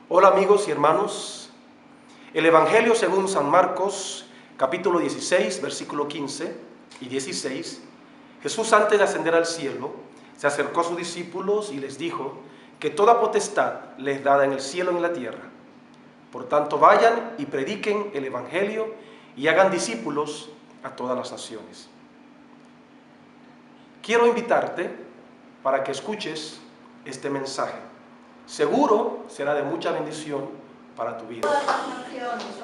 Hola amigos y hermanos, el Evangelio según San Marcos, capítulo 16, versículo 15 y 16, Jesús antes de ascender al cielo, se acercó a sus discípulos y les dijo que toda potestad les es dada en el cielo y en la tierra. Por tanto, vayan y prediquen el Evangelio y hagan discípulos a todas las naciones. Quiero invitarte para que escuches este mensaje. Seguro será de mucha bendición para tu vida.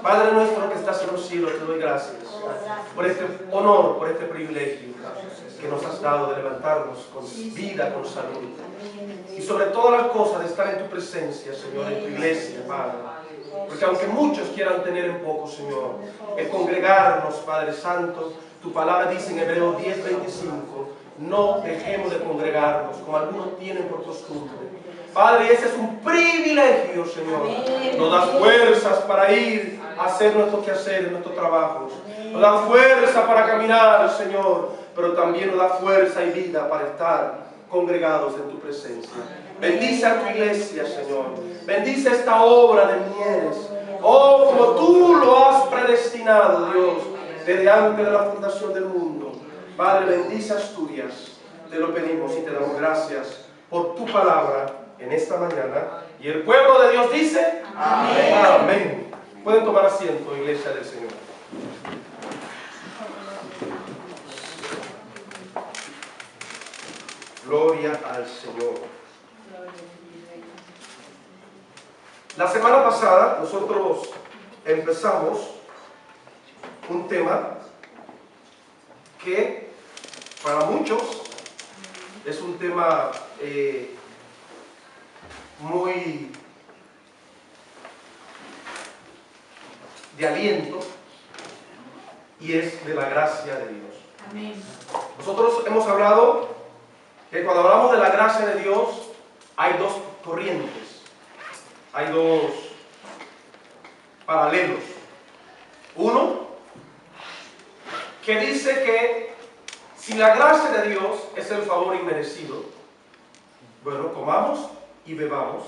Padre nuestro que estás en los cielos, te doy gracias por este honor, por este privilegio que nos has dado de levantarnos con vida, con salud. Y sobre todas las cosas de estar en tu presencia, Señor, en tu iglesia, Padre. Porque aunque muchos quieran tener en poco, Señor, el congregarnos, Padre Santo, tu palabra dice en Hebreos 10:25, no dejemos de congregarnos, como algunos tienen por costumbre. Padre, ese es un privilegio, Señor. Nos das fuerzas para ir a hacer nuestro quehacer, nuestros trabajos. Nos das fuerza para caminar, Señor, pero también nos da fuerza y vida para estar congregados en tu presencia. Bendice a tu iglesia, Señor. Bendice esta obra de Mieres. Oh, como tú lo has predestinado, Dios, desde antes de la fundación del mundo. Padre, bendice a Asturias. Te lo pedimos y te damos gracias por tu palabra en esta mañana. Y el pueblo de Dios dice: amén. Amén. Pueden tomar asiento, iglesia del Señor. Gloria al Señor. La semana pasada nosotros empezamos un tema que para muchos es un tema muy de aliento, y es de la gracia de Dios. Amén. Nosotros hemos hablado que cuando hablamos de la gracia de Dios hay dos corrientes, hay dos paralelos. Uno que dice que si la gracia de Dios es el favor inmerecido, bueno, comamos y bebamos,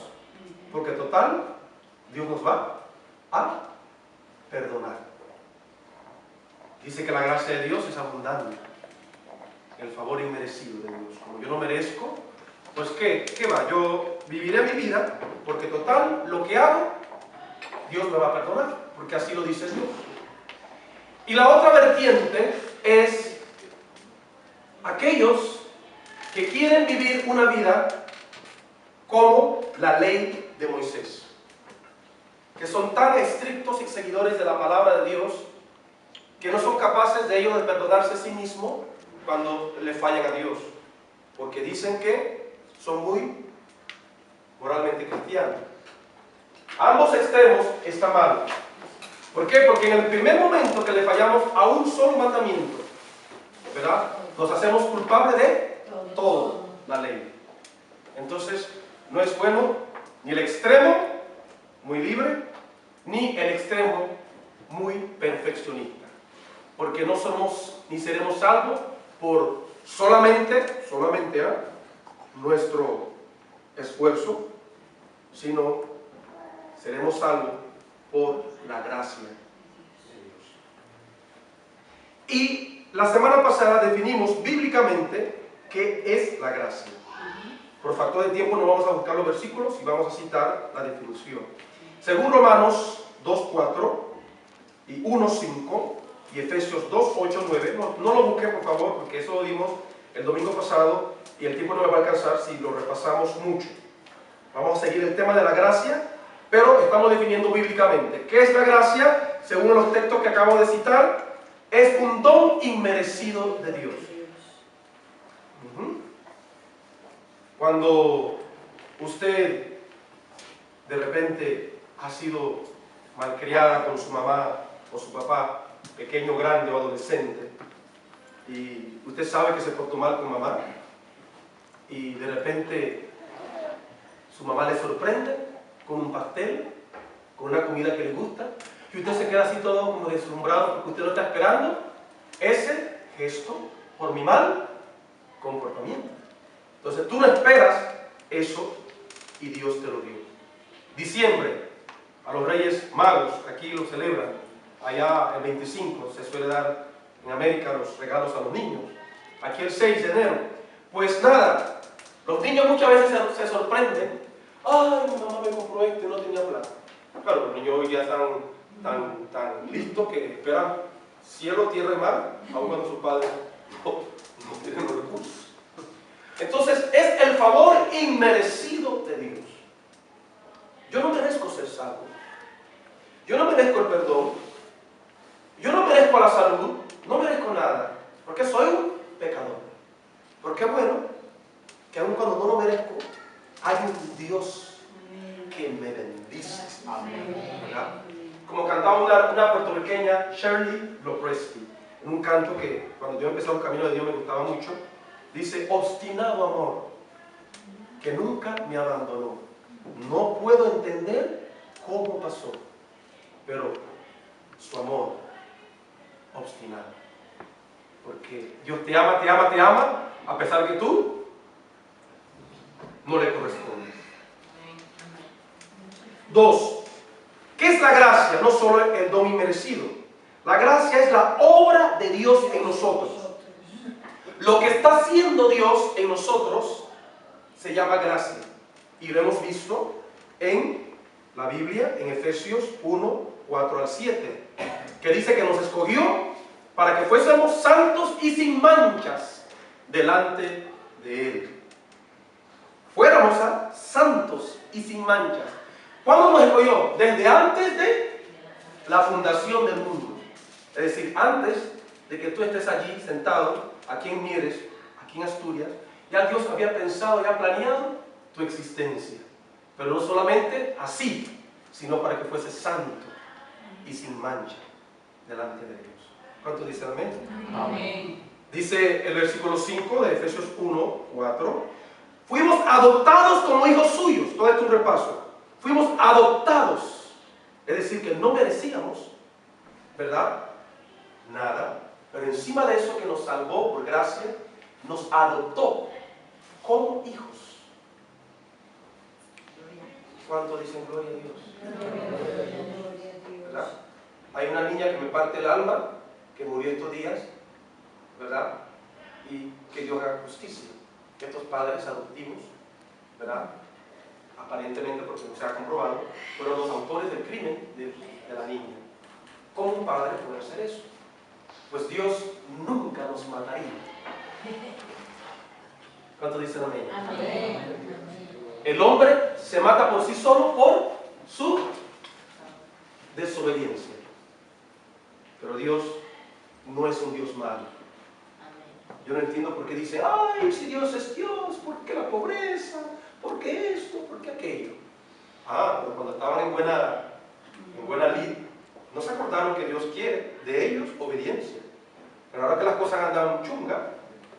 porque total, Dios nos va a perdonar. Dice que la gracia de Dios es abundante, el favor inmerecido de Dios. Como yo no merezco, pues ¿qué va? Yo viviré mi vida, porque total, lo que hago, Dios me va a perdonar, porque así lo dice Dios. Y la otra vertiente es aquellos que quieren vivir una vida como la ley de Moisés, que son tan estrictos y seguidores de la palabra de Dios que no son capaces de ellos de perdonarse a sí mismos cuando le fallan a Dios, porque dicen que son muy moralmente cristianos. Ambos extremos están mal. ¿Por qué? Porque en el primer momento que le fallamos a un solo mandamiento, ¿verdad?, nos hacemos culpables de toda la ley. Entonces, no es bueno ni el extremo muy libre, ni el extremo muy perfeccionista. Porque no somos ni seremos salvos por solamente nuestro esfuerzo, sino seremos salvos por la gracia de Dios. Y la semana pasada definimos bíblicamente qué es la gracia. Por factor de tiempo no vamos a buscar los versículos y vamos a citar la definición. Según Romanos 2:4 y 1:5 y Efesios 2:8-9, no lo busqué por favor, porque eso lo dimos el domingo pasado y el tiempo no me va a alcanzar si lo repasamos mucho. Vamos a seguir el tema de la gracia, pero estamos definiendo bíblicamente. ¿Qué es la gracia? Según los textos que acabo de citar, es un don inmerecido de Dios. Cuando usted de repente ha sido malcriada con su mamá o su papá, pequeño, grande o adolescente, y usted sabe que se portó mal con mamá, y de repente su mamá le sorprende con un pastel, con una comida que le gusta, y usted se queda así todo como deslumbrado porque usted lo está esperando, ese gesto por mi mal comportamiento. Entonces tú no esperas eso y Dios te lo dio. Diciembre, a los Reyes Magos. Aquí lo celebran, allá el 25 se suele dar en América los regalos a los niños, aquí el 6 de enero. Pues nada, los niños muchas veces se sorprenden. Ay, mi mamá me compró esto y no tenía plata. Claro, los niños hoy ya están tan listos que esperan cielo, tierra y mar, aun cuando sus padres no tienen los recursos. Entonces es el favor inmerecido de Dios. Yo no merezco ser salvo. Yo no merezco el perdón. Yo no merezco la salud. No merezco nada. Porque soy un pecador. Porque es bueno que aun cuando no lo merezco, hay un Dios que me bendice. ¿Verdad? Como cantaba una puertorriqueña, Shirley Lopresti, en un canto que cuando yo empecé el camino de Dios me gustaba mucho. Dice: obstinado amor que nunca me abandonó. No puedo entender cómo pasó, pero su amor obstinado. Porque Dios te ama, te ama, te ama, a pesar que tú no le correspondes. 2. ¿Qué es la gracia? No solo el don inmerecido. La gracia es la obra de Dios en nosotros. Lo que está haciendo Dios en nosotros se llama gracia. Y lo hemos visto en la Biblia, en Efesios 1, 4 al 7, que dice que nos escogió para que fuésemos santos y sin manchas delante de Él. Fuéramos santos y sin manchas. ¿Cuándo nos escogió? Desde antes de la fundación del mundo. Es decir, antes de que tú estés allí sentado, aquí en Mieres, aquí en Asturias, ya Dios había pensado y ha planeado tu existencia. Pero no solamente así, sino para que fuese santo y sin mancha delante de Dios. ¿Cuánto dice amén? Amén. Dice el versículo 5 de Efesios 1, 4. Fuimos adoptados como hijos suyos. Todo esto es un repaso. Fuimos adoptados. Es decir, que no merecíamos, ¿verdad? Nada. Pero encima de eso, que nos salvó por gracia, nos adoptó como hijos. ¿Cuánto dicen gloria a Dios? ¿Verdad? Hay una niña que me parte el alma, que murió estos días, ¿verdad? Y que Dios haga justicia. Que estos padres adoptivos, ¿verdad? Aparentemente, porque no se ha comprobado, fueron los autores del crimen de la niña. ¿Cómo un padre puede hacer eso? Pues Dios nunca nos mataría. ¿Cuánto dicen amén? Amén. El hombre se mata por sí solo por su desobediencia. Pero Dios no es un Dios malo. Yo no entiendo por qué dice: ay, si Dios es Dios, ¿por qué la pobreza? ¿Por qué esto? ¿Por qué aquello? Pero cuando estaban en buena lid, no se acordaron que Dios quiere de ellos obediencia. Pero ahora que las cosas andan chungas,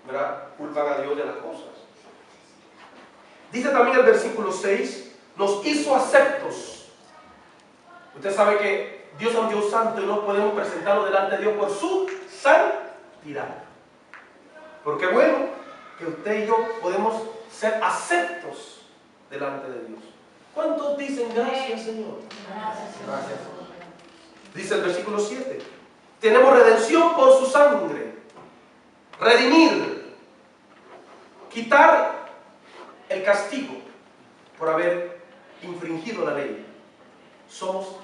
¿verdad?, culpan a Dios de las cosas. Dice también el versículo 6, nos hizo aceptos. Usted sabe que Dios es un Dios santo y no podemos presentarlo delante de Dios por su santidad. Porque bueno, que usted y yo podemos ser aceptos delante de Dios. ¿Cuántos dicen gracias, Señor? Gracias. Dice el versículo 7, tenemos redención por su sangre. Redimir, quitar el castigo por haber infringido la ley. Somos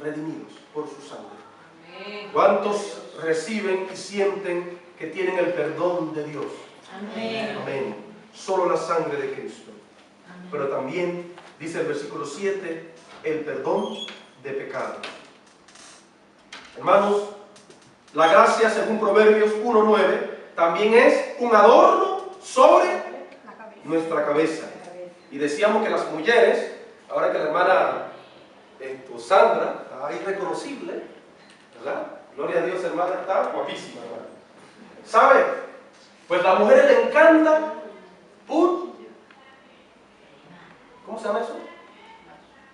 redimidos por su sangre. ¿Cuántos reciben y sienten que tienen el perdón de Dios? Amén. Amén. Solo la sangre de Cristo. Amén. Pero también dice el versículo 7, el perdón de pecado. Hermanos, la gracia, según Proverbios 1:9, también es un adorno sobre nuestra cabeza. Y decíamos que las mujeres, ahora que la hermana Sandra está irreconocible, ¿verdad? Gloria a Dios, hermana, está guapísima, hermana. ¿Sabe? Pues a las mujeres le encanta ¿cómo se llama eso?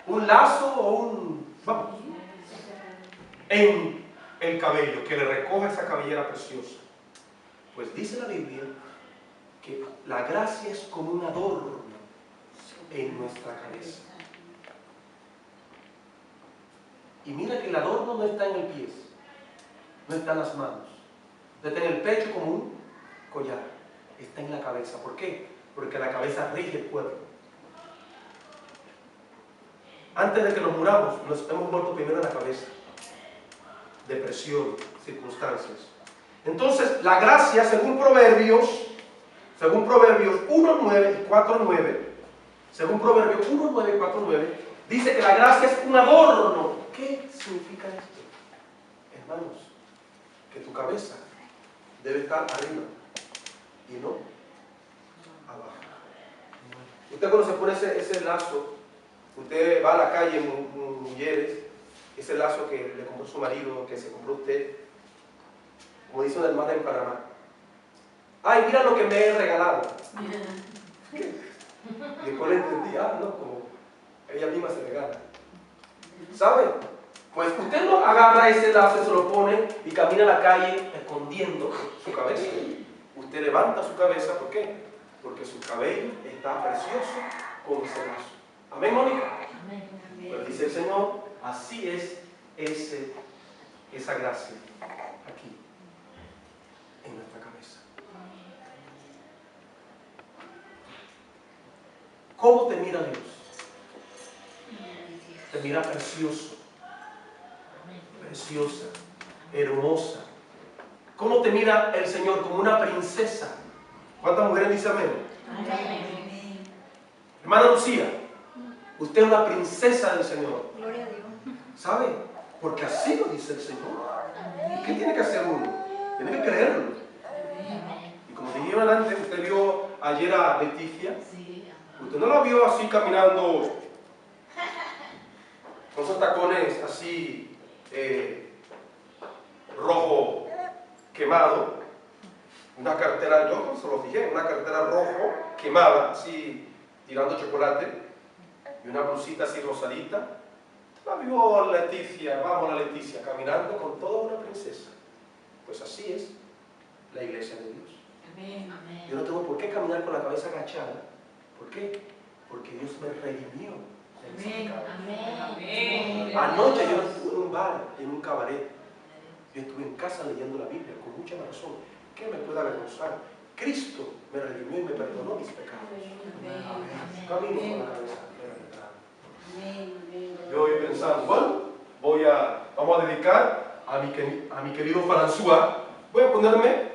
Un lazo o en el cabello, que le recoja esa cabellera preciosa. Pues dice la Biblia que la gracia es como un adorno en nuestra cabeza. Y mira que el adorno no está en el pie, no está en las manos, no está en el pecho como un collar, está en la cabeza. ¿Por qué? Porque la cabeza rige el pueblo. Antes de que nos muramos, nos hemos muerto primero en la cabeza. Depresión, circunstancias. Entonces, la gracia, según Proverbios 1:9 y 4:9, según Proverbios 1:9 y 4:9, dice que la gracia es un adorno. ¿Qué significa esto? Hermanos, que tu cabeza debe estar arriba y no abajo. Usted cuando se pone ese lazo, usted va a la calle en Mujeres, ese lazo que le compró su marido, que se compró usted, como dice una hermana en Panamá. Ay, mira lo que me he regalado. Y después le entendí, no, como ella misma se regala. ¿Sabe? Pues usted no agarra ese lazo, se lo pone y camina a la calle escondiendo su cabeza. Usted levanta su cabeza, ¿por qué? Porque su cabello está precioso con ese lazo. ¿Amén, Mónica? Amén. Pues dice el Señor, así es esa gracia aquí, en nuestra cabeza. ¿Cómo te mira Dios? Te mira precioso, preciosa, hermosa. ¿Cómo te mira el Señor? Como una princesa. ¿Cuántas mujeres dicen amén? Amén. Hermana Lucía, usted es una princesa del Señor. Gloria a Dios. ¿Sabe? Porque así lo dice el Señor. ¿Y qué tiene que hacer uno? Tiene que creerlo. Y como dijeron antes, usted vio ayer a Leticia. Usted no la vio así caminando con esos tacones así rojo quemado, una cartera, yo se lo fijé, una cartera rojo quemada, así tirando chocolate, y una blusita así rosadita. La vio Leticia, vamos a Leticia, caminando con toda una princesa. Pues así es la iglesia de Dios. Amén. Yo no tengo por qué caminar con la cabeza agachada. ¿Por qué? Porque Dios me redimió de ese pecado. Anoche yo no estuve en un bar, en un cabaret. Yo estuve en casa leyendo la Biblia con mucha razón. ¿Qué me puede avergonzar? Cristo me redimió y me perdonó mis pecados. Camino con la cabeza levantada. Yo voy pensando, bueno, vamos a dedicar a mi querido François. Voy a ponerme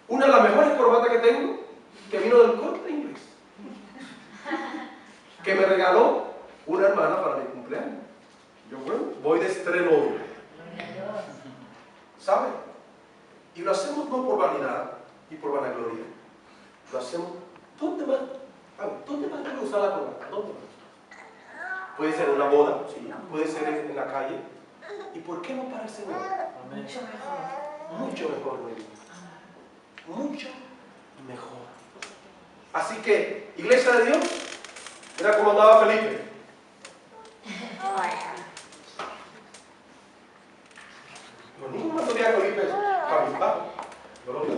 una de las mejores corbatas que tengo, que vino del Corte Inglés, que me regaló una hermana para mi cumpleaños. Yo, bueno, voy de estreno hoy. ¿Sabe? Y lo hacemos no por vanidad y por vanagloria. Lo hacemos, ¿dónde más? ¿Dónde más tengo que usar la corbata? ¿Dónde más? Puede ser en una boda, sí, puede ser en la calle. ¿Y por qué no para el Señor? Mucho mejor. Mucho mejor, mi vida. Mucho mejor. Así que, iglesia de Dios, mira cómo andaba Felipe. No, ningún más veía a Felipe cabizbajo. Yo lo vi.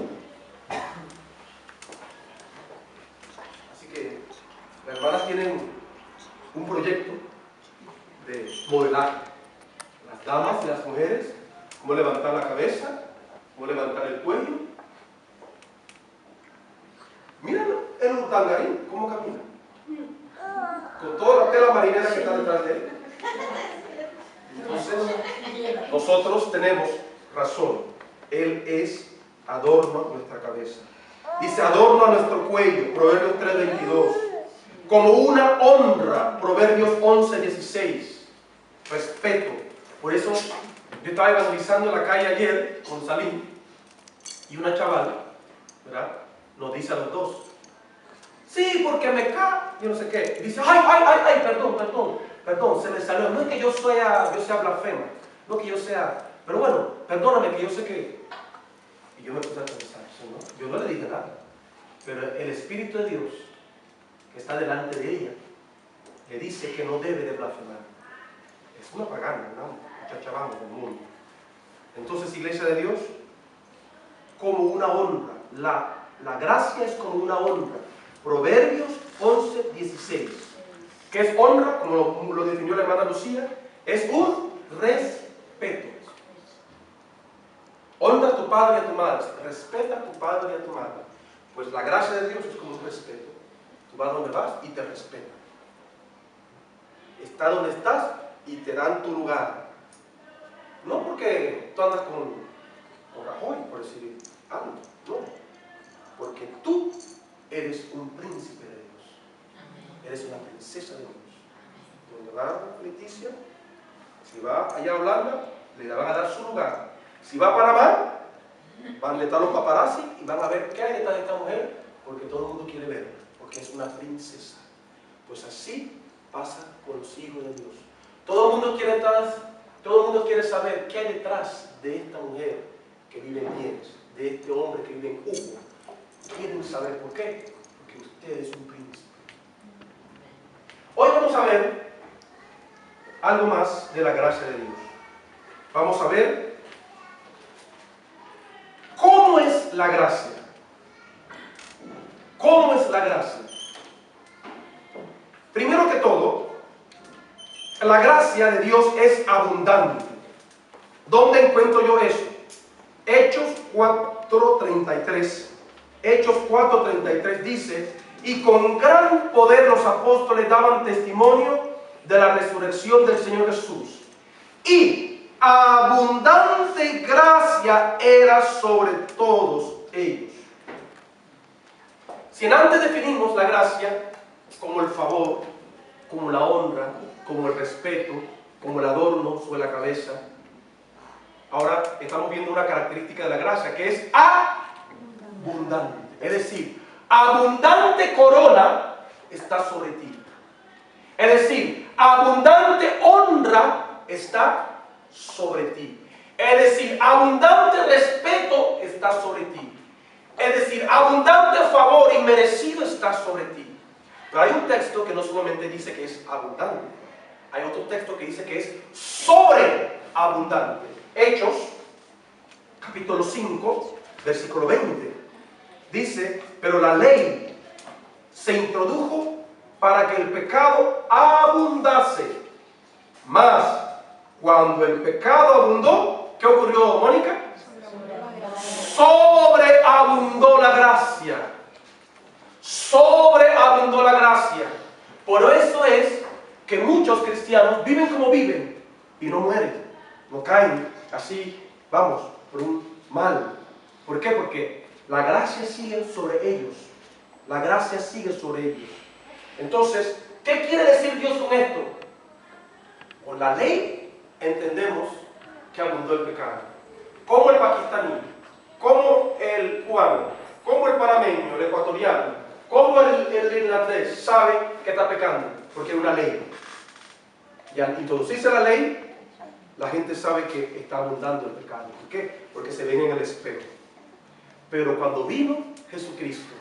Así que las hermanas tienen un proyecto de modelar las damas y las mujeres, cómo levantar la cabeza, cómo levantar el cuello. Míralo, el urtangarín, cómo camina. Con toda la tela marinera que está detrás de él. Entonces, nosotros tenemos razón. Él es adorno a nuestra cabeza. Dice adorno a nuestro cuello, Proverbios 3:22. Como una honra, Proverbios 11:16. Respeto. Por eso yo estaba evangelizando en la calle ayer con Salim y una chavala, ¿verdad? Nos dice a los dos, sí, porque me cae, yo no sé qué. Y dice, ay, perdón, se me salió. No es que yo sea blasfema, no que yo sea, pero bueno, perdóname que yo sé que. Y yo me puse a pensar, ¿no? Yo no le dije nada, pero el Espíritu de Dios, que está delante de ella, le dice que no debe de blasfemar. Es una pagana, ¿no? Muchacha, vamos del mundo. Entonces, iglesia de Dios, como una honra, la gracia es como una honra. Proverbios 11:16. ¿Qué es honra? Como lo definió la hermana Lucía, es un respeto. Honra a tu padre y a tu madre. Respeta a tu padre y a tu madre. Pues la gracia de Dios es como un respeto. Tú vas donde vas y te respetan. Está donde estás y te dan tu lugar. No porque tú andas con Rajoy, por decir algo. No. Porque tú eres un príncipe de Dios. Eres una princesa de Dios. Donde va Leticia, si va allá a Holanda, le van a dar su lugar. Si va a Panamá, van a estar los paparazzi y van a ver qué hay detrás de esta mujer, porque todo el mundo quiere verla, porque es una princesa. Pues así pasa con los hijos de Dios. Todo el mundo quiere saber qué hay detrás de esta mujer que vive en bienes, de este hombre que vive en Hugo. Quieren saber por qué, porque usted es un príncipe. Hoy vamos a ver algo más de la gracia de Dios. Vamos a ver cómo es la gracia. ¿Cómo es la gracia? Primero que todo, la gracia de Dios es abundante. ¿Dónde encuentro yo eso? Hechos 4:33. Hechos 4:33 dice: y con gran poder los apóstoles daban testimonio de la resurrección del Señor Jesús. Y abundante gracia era sobre todos ellos. Si antes definimos la gracia como el favor, como la honra, como el respeto, como el adorno sobre la cabeza, ahora estamos viendo una característica de la gracia que es abundante. Es decir, abundante corona está sobre ti. Es decir, abundante honra está sobre ti. Es decir, abundante respeto está sobre ti. Es decir, abundante favor inmerecido está sobre ti. Pero hay un texto que no solamente dice que es abundante, hay otro texto que dice que es sobreabundante. Hechos, capítulo 5, versículo 20. Dice: pero la ley se introdujo para que el pecado abundase. Mas, cuando el pecado abundó, ¿qué ocurrió, Mónica? Sobreabundó la gracia. Sobreabundó la gracia. Por eso es que muchos cristianos viven como viven y no mueren, no caen así, vamos, por un mal. ¿Por qué? Porque la gracia sigue sobre ellos. La gracia sigue sobre ellos. Entonces, ¿qué quiere decir Dios con esto? Con la ley entendemos que abundó el pecado. Como el pakistaní, como el cubano, como el panameño, el ecuatoriano, como el irlandés sabe que está pecando, porque es una ley. Y al introducirse la ley, la gente sabe que está abundando el pecado. ¿Por qué? Porque se ven en el espejo. Pero cuando vino Jesucristo,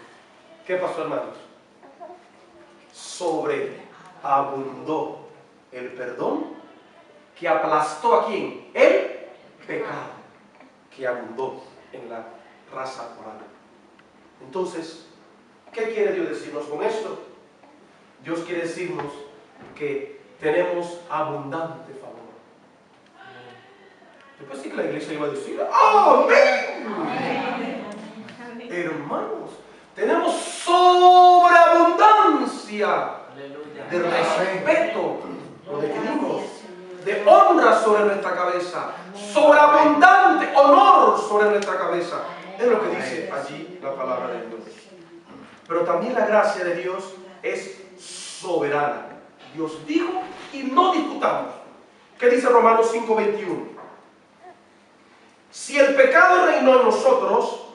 ¿qué pasó, hermanos? Sobreabundó el perdón que aplastó a quién? El pecado que abundó en la raza humana. Entonces, ¿qué quiere Dios decirnos con esto? Dios quiere decirnos que tenemos abundante favor. Yo pensé que la iglesia iba a decir ¡amén! Hermanos, tenemos sobreabundancia de respeto, lo definimos, de honra sobre nuestra cabeza, sobreabundante honor sobre nuestra cabeza. Es lo que dice allí la palabra de Dios. Pero también la gracia de Dios es soberana. Dios dijo y no discutamos. ¿Qué dice Romanos 5:21? Si el pecado reinó en nosotros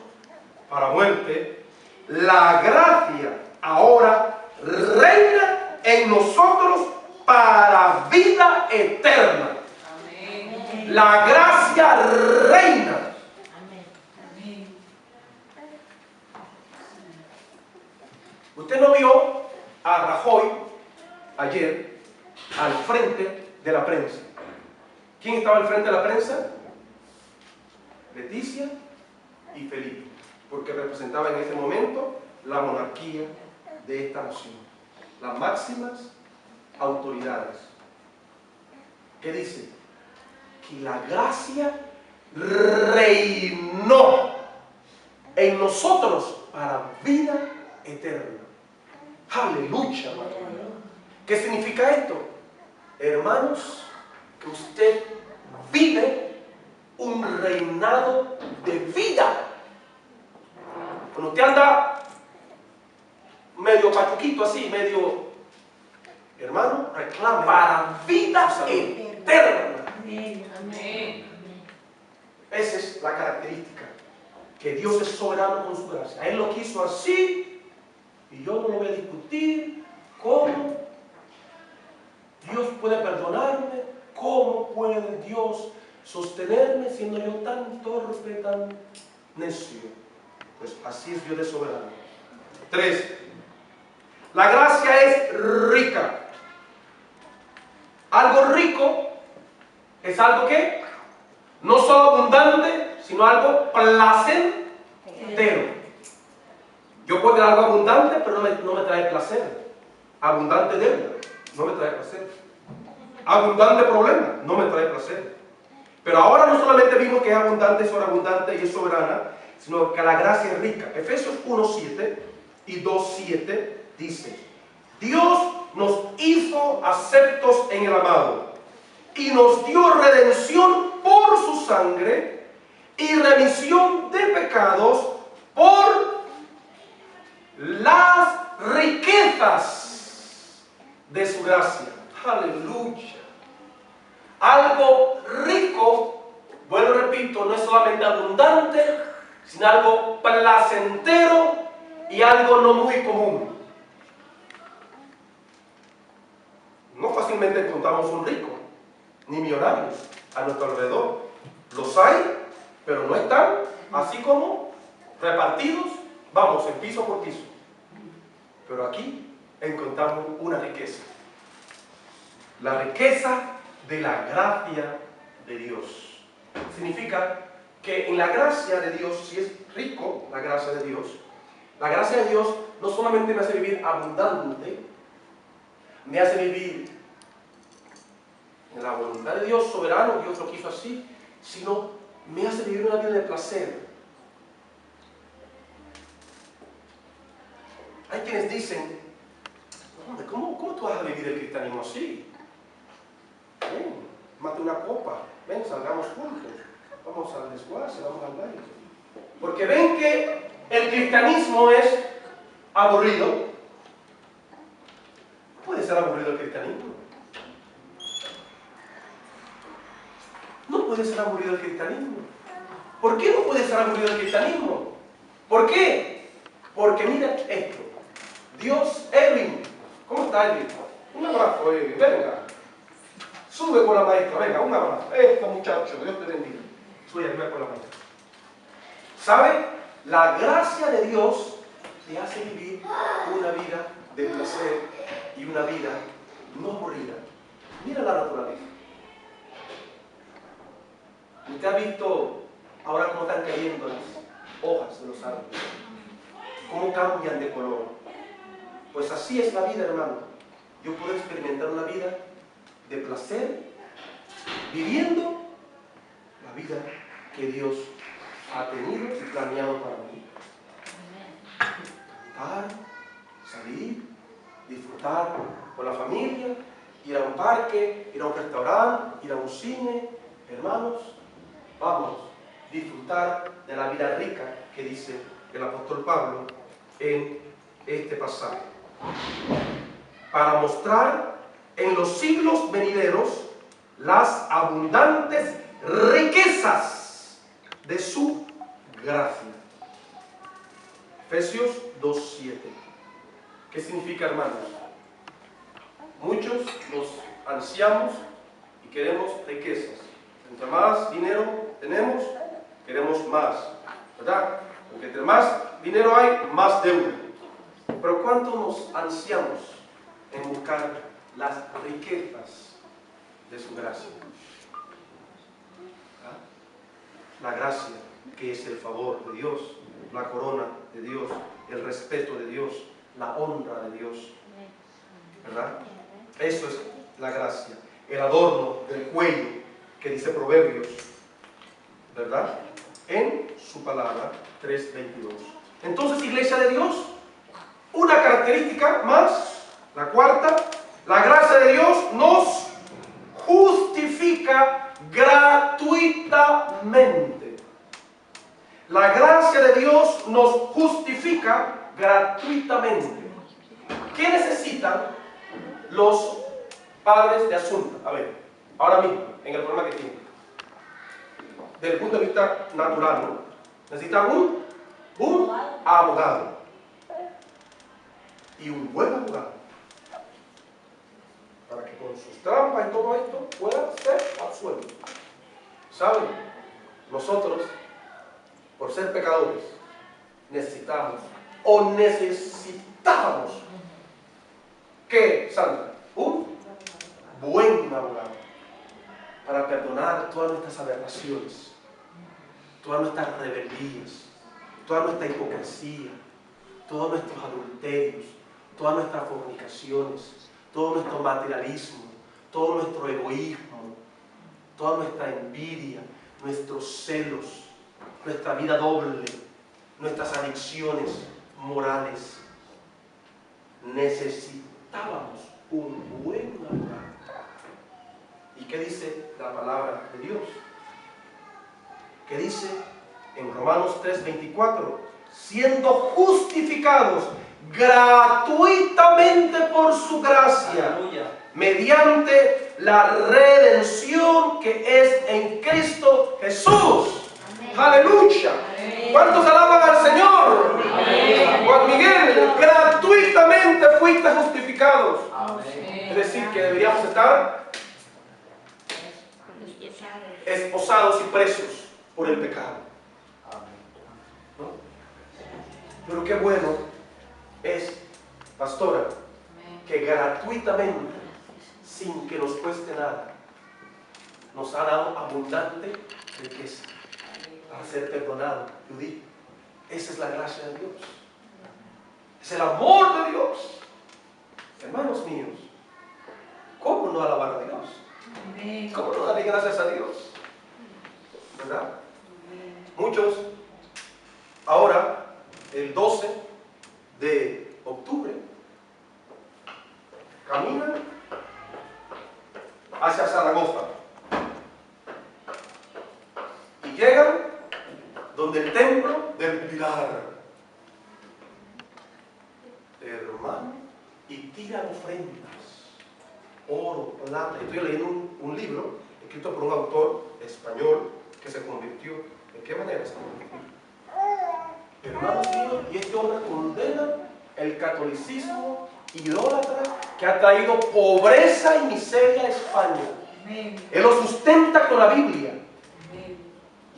para muerte, la gracia ahora reina en nosotros para vida eterna. Amén. La gracia reina. Amén. Usted no vio a Rajoy ayer al frente de la prensa. ¿Quién estaba al frente de la prensa? Leticia y Felipe, porque representaba en ese momento la monarquía de esta nación, las máximas autoridades. ¿Qué dice? que la gracia reinó en nosotros para vida eterna. Aleluya, hermano. ¿Qué significa esto? Hermanos, que usted vive un reinado de vida. Cuando usted anda medio pachuquito así, medio, hermano, reclama para vida eterna. Amén. Esa es la característica, que Dios es soberano con su gracia. Él lo quiso así y yo no lo voy a discutir. ¿Cómo Dios puede perdonarme? ¿Cómo puede Dios sostenerme siendo yo tan torpe, tan necio? Pues así es Dios de soberano. 3. La gracia es rica. Algo rico es algo que no solo abundante, sino algo placentero. Yo puedo tener algo abundante, pero no me trae placer. Abundante deuda, no me trae placer. Abundante problema, no me trae placer. Pero ahora no solamente vimos que es abundante, sobreabundante y es soberana, sino que la gracia es rica. Efesios 1:7 y 2:7 dice: Dios nos hizo aceptos en el amado y nos dio redención por su sangre y remisión de pecados por las riquezas de su gracia. Aleluya. Algo rico, bueno, repito, no es solamente abundante, sino algo placentero y algo no muy común. No fácilmente encontramos un rico, ni millonarios a nuestro alrededor. Los hay, pero no están así como repartidos, vamos, en piso por piso. Pero aquí encontramos una riqueza. La riqueza de la gracia de Dios. Significa que en la gracia de Dios, si es rico la gracia de Dios no solamente me hace vivir abundante, me hace vivir en la voluntad de Dios soberano, Dios lo quiso así, sino me hace vivir una vida de placer. Hay quienes dicen: hombre, ¿cómo tú vas a vivir el cristianismo así? Ven, mate una copa, ven, salgamos juntos, vamos al desguace, vamos al baile. Porque ven que el cristianismo es aburrido. No puede ser aburrido el cristianismo. No puede ser aburrido el cristianismo. ¿Por qué no puede ser aburrido el cristianismo? ¿Por qué? Porque mira esto. Dios, Edwin, ¿cómo está Edwin? Un abrazo, Edwin, venga. Sube con la maestra, venga, un abrazo. Esto, muchacho, Dios te bendiga. Sube arriba con la maestra. ¿Sabe? La gracia de Dios te hace vivir una vida de placer y una vida no aburrida. Mira la naturaleza. ¿Usted ha visto ahora cómo están cayendo las hojas de los árboles? ¿Cómo cambian de color? Pues así es la vida, hermano. Yo puedo experimentar una vida de placer viviendo la vida que Dios ha tenido y planeado para mí. Cantar, salir, disfrutar con la familia, ir a un parque, ir a un restaurante, ir a un cine. Hermanos, vamos a disfrutar de la vida rica que dice el apóstol Pablo en este pasaje, para mostrar en los siglos venideros las abundantes riquezas de su gracia. Efesios 2:7. ¿Qué significa, hermanos? Muchos nos ansiamos y queremos riquezas. Entre más dinero tenemos, queremos más, ¿verdad? Porque entre más dinero hay, más deuda. Pero ¿cuánto nos ansiamos en buscar las riquezas de su gracia? ¿Ah? La gracia, que es el favor de Dios, la corona de Dios, el respeto de Dios, la honra de Dios, ¿verdad? Eso es la gracia, el adorno del cuello que dice Proverbios, ¿verdad? En su palabra 3:22. Entonces, iglesia de Dios, una característica más, la cuarta, la gracia de Dios nos justifica gratuitamente. La gracia de Dios nos justifica gratuitamente. ¿Qué necesitan los padres de Asunta? A ver, ahora mismo, en el problema que tienen. Desde el punto de vista natural, ¿no? Necesitan un abogado. Y un buen abogado. Para que con sus trampas y todo esto pueda ser absuelto. ¿Saben? Nosotros, por ser pecadores, necesitábamos ¿qué, Sandra? Un buen abogado para perdonar todas nuestras aberraciones, todas nuestras rebeldías, toda nuestra hipocresía, todos nuestros adulterios, todas nuestras fornicaciones, todo nuestro materialismo, todo nuestro egoísmo, toda nuestra envidia, nuestros celos, nuestra vida doble, nuestras adicciones morales. Necesitábamos un buen abogado. ¿Y qué dice la palabra de Dios? ¿Qué dice en Romanos 3:24? Siendo justificados gratuitamente por su gracia, mediante la redención que es en Cristo Jesús. ¡Aleluya! ¿Cuántos alaban al Señor? Juan Miguel, gratuitamente fuiste justificados. Es decir, que deberíamos estar esposados y presos por el pecado. ¿No? Pero qué bueno es, pastora, que gratuitamente, sin que nos cueste nada, nos ha dado abundante riqueza para ser perdonado. Judith, esa es la gracia de Dios. Es el amor de Dios. Hermanos míos, ¿cómo no alabar a Dios? ¿Cómo no darle gracias a Dios? ¿Verdad? Muchos, ahora, el 12 de octubre, caminan hacia Zaragoza y llegan donde el templo del Pilar, hermano, y tiran ofrendas, oro, plata. Estoy leyendo un libro escrito por un autor español que se convirtió. ¿De qué manera se convirtió? Hermanos míos, y este hombre condena el catolicismo idólatra que ha traído pobreza y miseria a España. Él lo sustenta con la Biblia.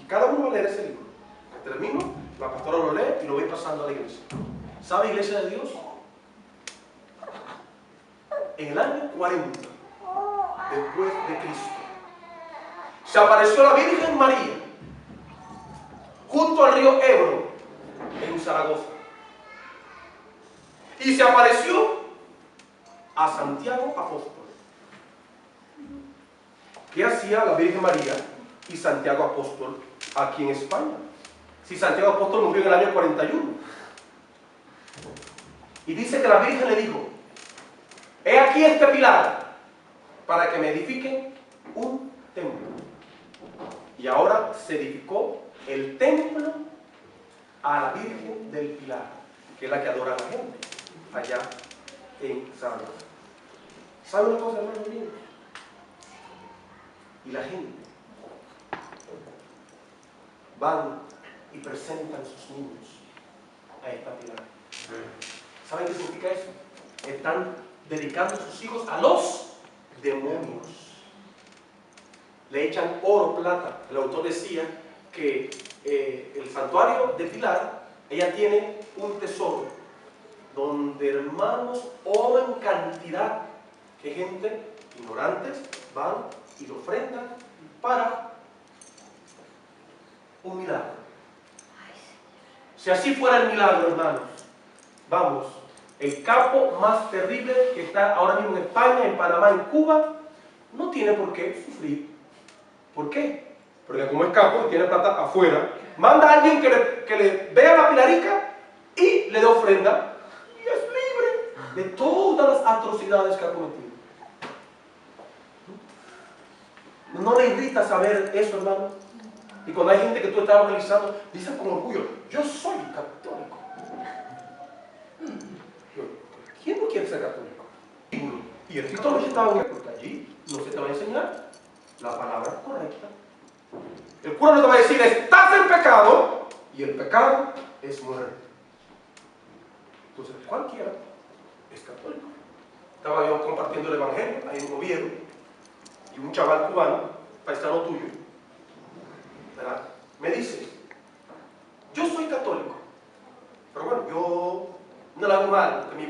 Y cada uno va a leer ese libro. Que termino, la pastora lo lee y lo voy pasando a la iglesia. ¿Sabe, iglesia de Dios? En el año 40 después de Cristo se apareció la Virgen María junto al río Ebro en Zaragoza, y se apareció a Santiago Apóstol. ¿Qué hacía la Virgen María y Santiago Apóstol aquí en España? Si Santiago Apóstol murió en el año 41. Y dice que la Virgen le dijo: he aquí este pilar para que me edifiquen un templo. Y ahora se edificó el templo a la Virgen del Pilar, que es la que adora a la gente allá en Zaragoza. ¿Sabe una cosa, hermano mío? Y la gente van y presentan sus niños a esta Pilar. ¿Saben qué significa eso? Están dedicando a sus hijos a los demonios. Le echan oro, plata. El autor decía que el santuario de Pilar, ella tiene un tesoro donde, hermanos, oro en cantidad, que gente ignorantes van y lo ofrendan para un milagro. Si así fuera el milagro, hermanos, vamos, el capo más terrible que está ahora mismo en España, en Panamá, en Cuba, no tiene por qué sufrir, ¿Por qué? Porque como es capo y tiene plata afuera, manda a alguien que le vea la pilarica y le dé ofrenda y es libre de todas las atrocidades que ha cometido. ¿No le irrita saber eso, hermano? Y cuando hay gente que tú estás evangelizando, dicen con orgullo, yo soy católico. ¿Quién no quiere ser católico? Y el título no se estaba bien, porque allí no se te va a enseñar la palabra correcta. El cura no te va a decir, estás en pecado, y el pecado es muerte. Entonces, cualquiera es católico. Estaba yo compartiendo el evangelio ahí en Oviedo, y un chaval cubano, paisano tuyo, ¿verdad?, me dice, yo soy católico, pero bueno, yo no le hago mal, porque mi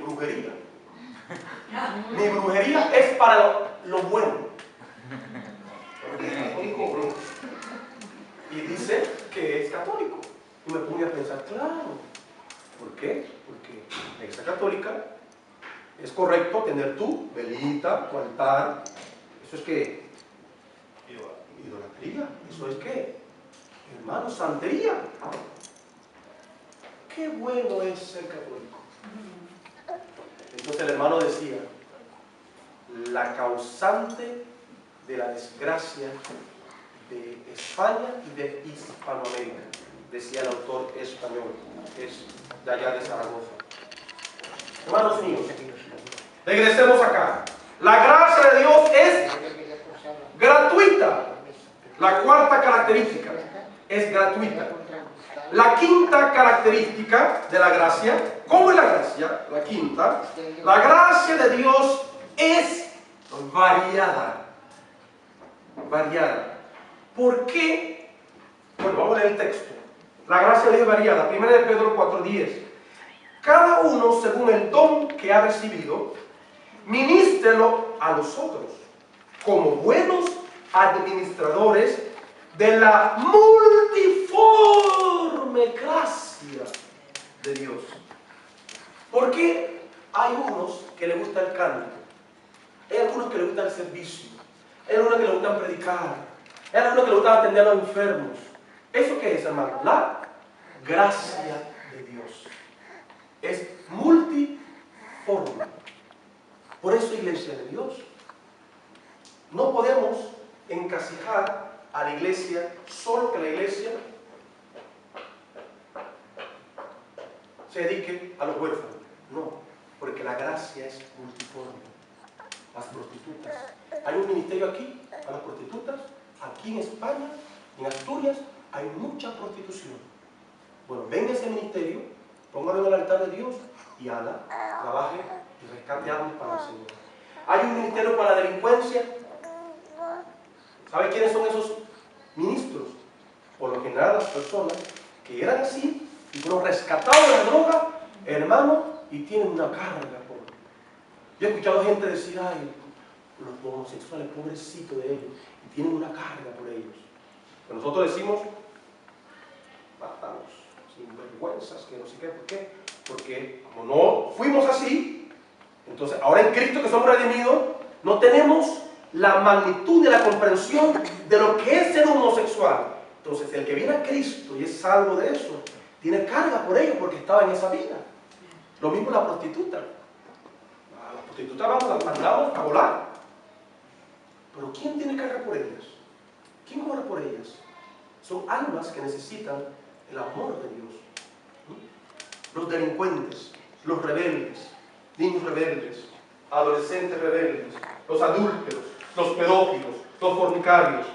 brujería es para lo bueno. Y dice que es católico. Y me puse a pensar, claro, ¿por qué? Porque en la iglesia católica es correcto tener tu velita, tu altar. ¿Eso es qué? Idolatría. ¿Eso es qué? Hermano, santería. Qué bueno es ser católico. Entonces el hermano decía, la causante de la desgracia de España y de Hispanoamérica, decía el autor español, que es de allá de Zaragoza. Hermanos míos, regresemos acá. La gracia de Dios es gratuita. La cuarta característica es gratuita. La quinta característica de la gracia, ¿cómo es la gracia? La quinta, la gracia de Dios es variada. Variada. ¿Por qué? Bueno, vamos a leer el texto. La gracia de Dios es variada. 1 Pedro 4:10. Cada uno según el don que ha recibido, ministrelo a los otros, como buenos administradores de la multiforme gracia de Dios. ¿Por qué hay unos que les gusta el canto? Hay algunos que les gusta el servicio. Hay algunos que les gusta predicar. Hay algunos que les gusta atender a los enfermos. ¿Eso qué es, hermano? La gracia de Dios. Es multiforme. Por eso, iglesia de Dios, no podemos encasijar a la iglesia solo que la iglesia se dedique a los huérfanos. No, porque la gracia es multiforme. Las prostitutas. Hay un ministerio aquí a las prostitutas. Aquí en España, en Asturias, hay mucha prostitución. Bueno, venga ese ministerio, póngalo en el altar de Dios y ala, trabaje y rescate almas para el Señor. Hay un ministerio para la delincuencia. ¿Sabe quiénes son esos ministros? Por lo general, las personas que eran así y fueron rescatados de la droga, hermano, y tienen una carga. Yo he escuchado gente decir, ay, los homosexuales, pobrecitos de ellos, y tienen una carga por ellos. Pero nosotros decimos, matamos, sin vergüenzas, que no sé qué, ¿por qué? Porque como no fuimos así, entonces ahora en Cristo que somos redimidos, no tenemos la magnitud de la comprensión de lo que es ser homosexual. Entonces el que viene a Cristo y es salvo de eso, tiene carga por ellos porque estaba en esa vida. Lo mismo la prostituta. Las prostitutas las mandamos a volar. Pero ¿quién tiene carga por ellas? ¿Quién ora por ellas? Son almas que necesitan el amor de Dios. Los delincuentes, los rebeldes, niños rebeldes, adolescentes rebeldes, los adúlteros, los pedófilos, los fornicarios.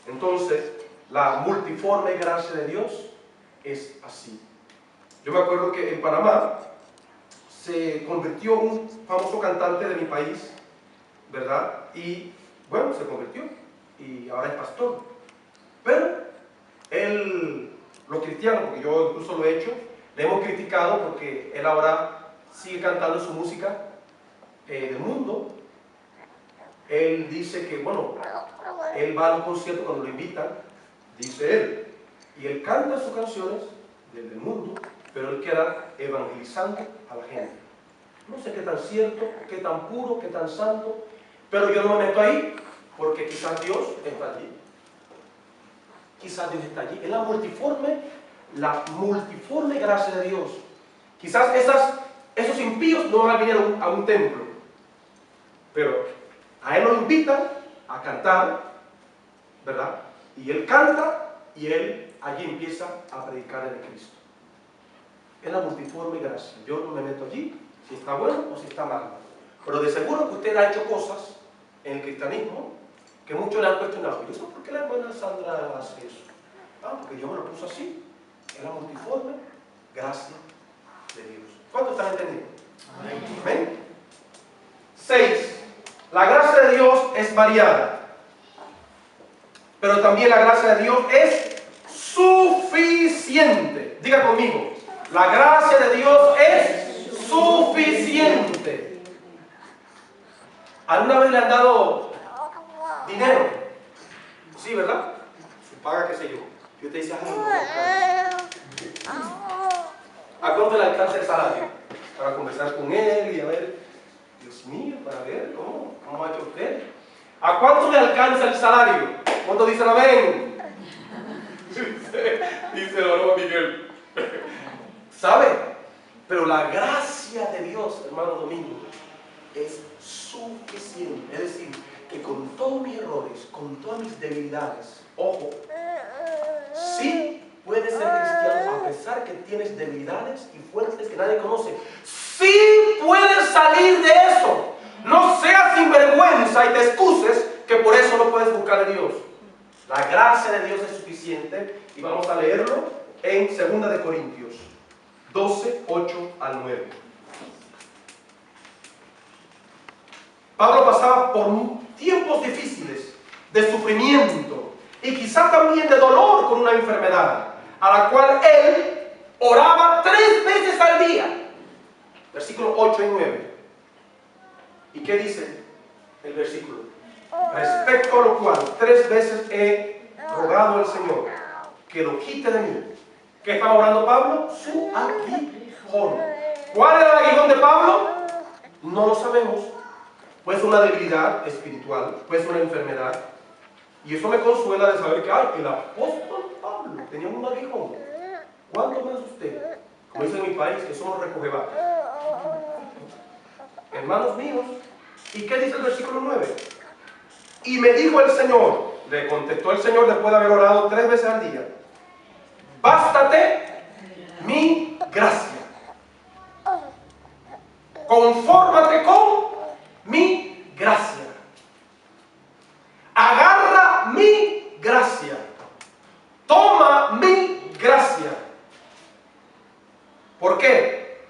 Entonces, la multiforme gracia de Dios es así. Yo me acuerdo que en Panamá se convirtió un famoso cantante de mi país, ¿verdad? Y bueno, se convirtió y ahora es pastor. Pero él, los cristianos, porque yo incluso lo he hecho, le hemos criticado porque él ahora sigue cantando su música del mundo. Él dice que, bueno, él va a los conciertos cuando lo invitan, dice él, y él canta sus canciones del mundo, pero él queda evangelizando a la gente. No sé qué tan cierto, qué tan puro, qué tan santo, pero yo no me meto ahí, porque quizás Dios está allí. quizás Dios está allí. Es la multiforme gracia de Dios. Quizás esos impíos no van a venir a un templo, pero a él lo invitan a cantar, ¿verdad? Y él canta y él allí empieza a predicar en Cristo. Es la multiforme gracia. Yo no me meto allí si está bueno o si está mal, pero de seguro que usted ha hecho cosas en el cristianismo que muchos le han cuestionado. ¿Y eso por qué la hermana Sandra hace eso? Ah, porque yo me lo puse así. Es la multiforme gracia de Dios. ¿Cuántos están entendiendo? Amén. 6. La gracia de Dios es variada, pero también la gracia de Dios es suficiente. Diga conmigo, la gracia de Dios es suficiente. ¿Alguna vez le han dado dinero? Sí, ¿verdad? Se paga, qué sé yo. Y usted dice, ay, no me alcanza. ¿A cuánto le alcanza el salario? Para conversar con él y a ver, Dios mío, para ver cómo ha hecho usted. ¿A cuánto le alcanza el salario? ¿Cuánto dicen amén? Dice el hermano Miguel. ¿Sabe? Pero la gracia de Dios, hermano Domingo, es suficiente. Es decir, que con todos mis errores, con todas mis debilidades, ojo, sí puedes ser cristiano a pesar que tienes debilidades y fuertes que nadie conoce. Sí puedes salir de eso. No seas sinvergüenza y te excuses que por eso no puedes buscar a Dios. La gracia de Dios es suficiente y vamos a leerlo en 2 de Corintios 12, 8 al 9. Pablo pasaba por tiempos difíciles de sufrimiento y quizá también de dolor con una enfermedad, a la cual él oraba 3 veces al día. Versículos 8 y 9. ¿Y qué dice el versículo? Respecto a lo cual 3 veces he rogado al Señor que lo quite de mí. ¿Qué estaba orando Pablo? Su aguijón. ¿Cuál era el aguijón de Pablo? No lo sabemos. Puede ser una debilidad espiritual, puede ser una enfermedad. Y eso me consuela de saber que el apóstol Pablo tenía un aguijón. ¿Cuánto más usted? Como dice en mi país, que somos recogebates. Hermanos míos, ¿y qué dice el versículo 9? Y me dijo el Señor, le contestó el Señor después de haber orado 3 veces al día: bástate mi gracia. Confórmate con mi gracia. Agarra mi gracia. Toma mi gracia. ¿Por qué?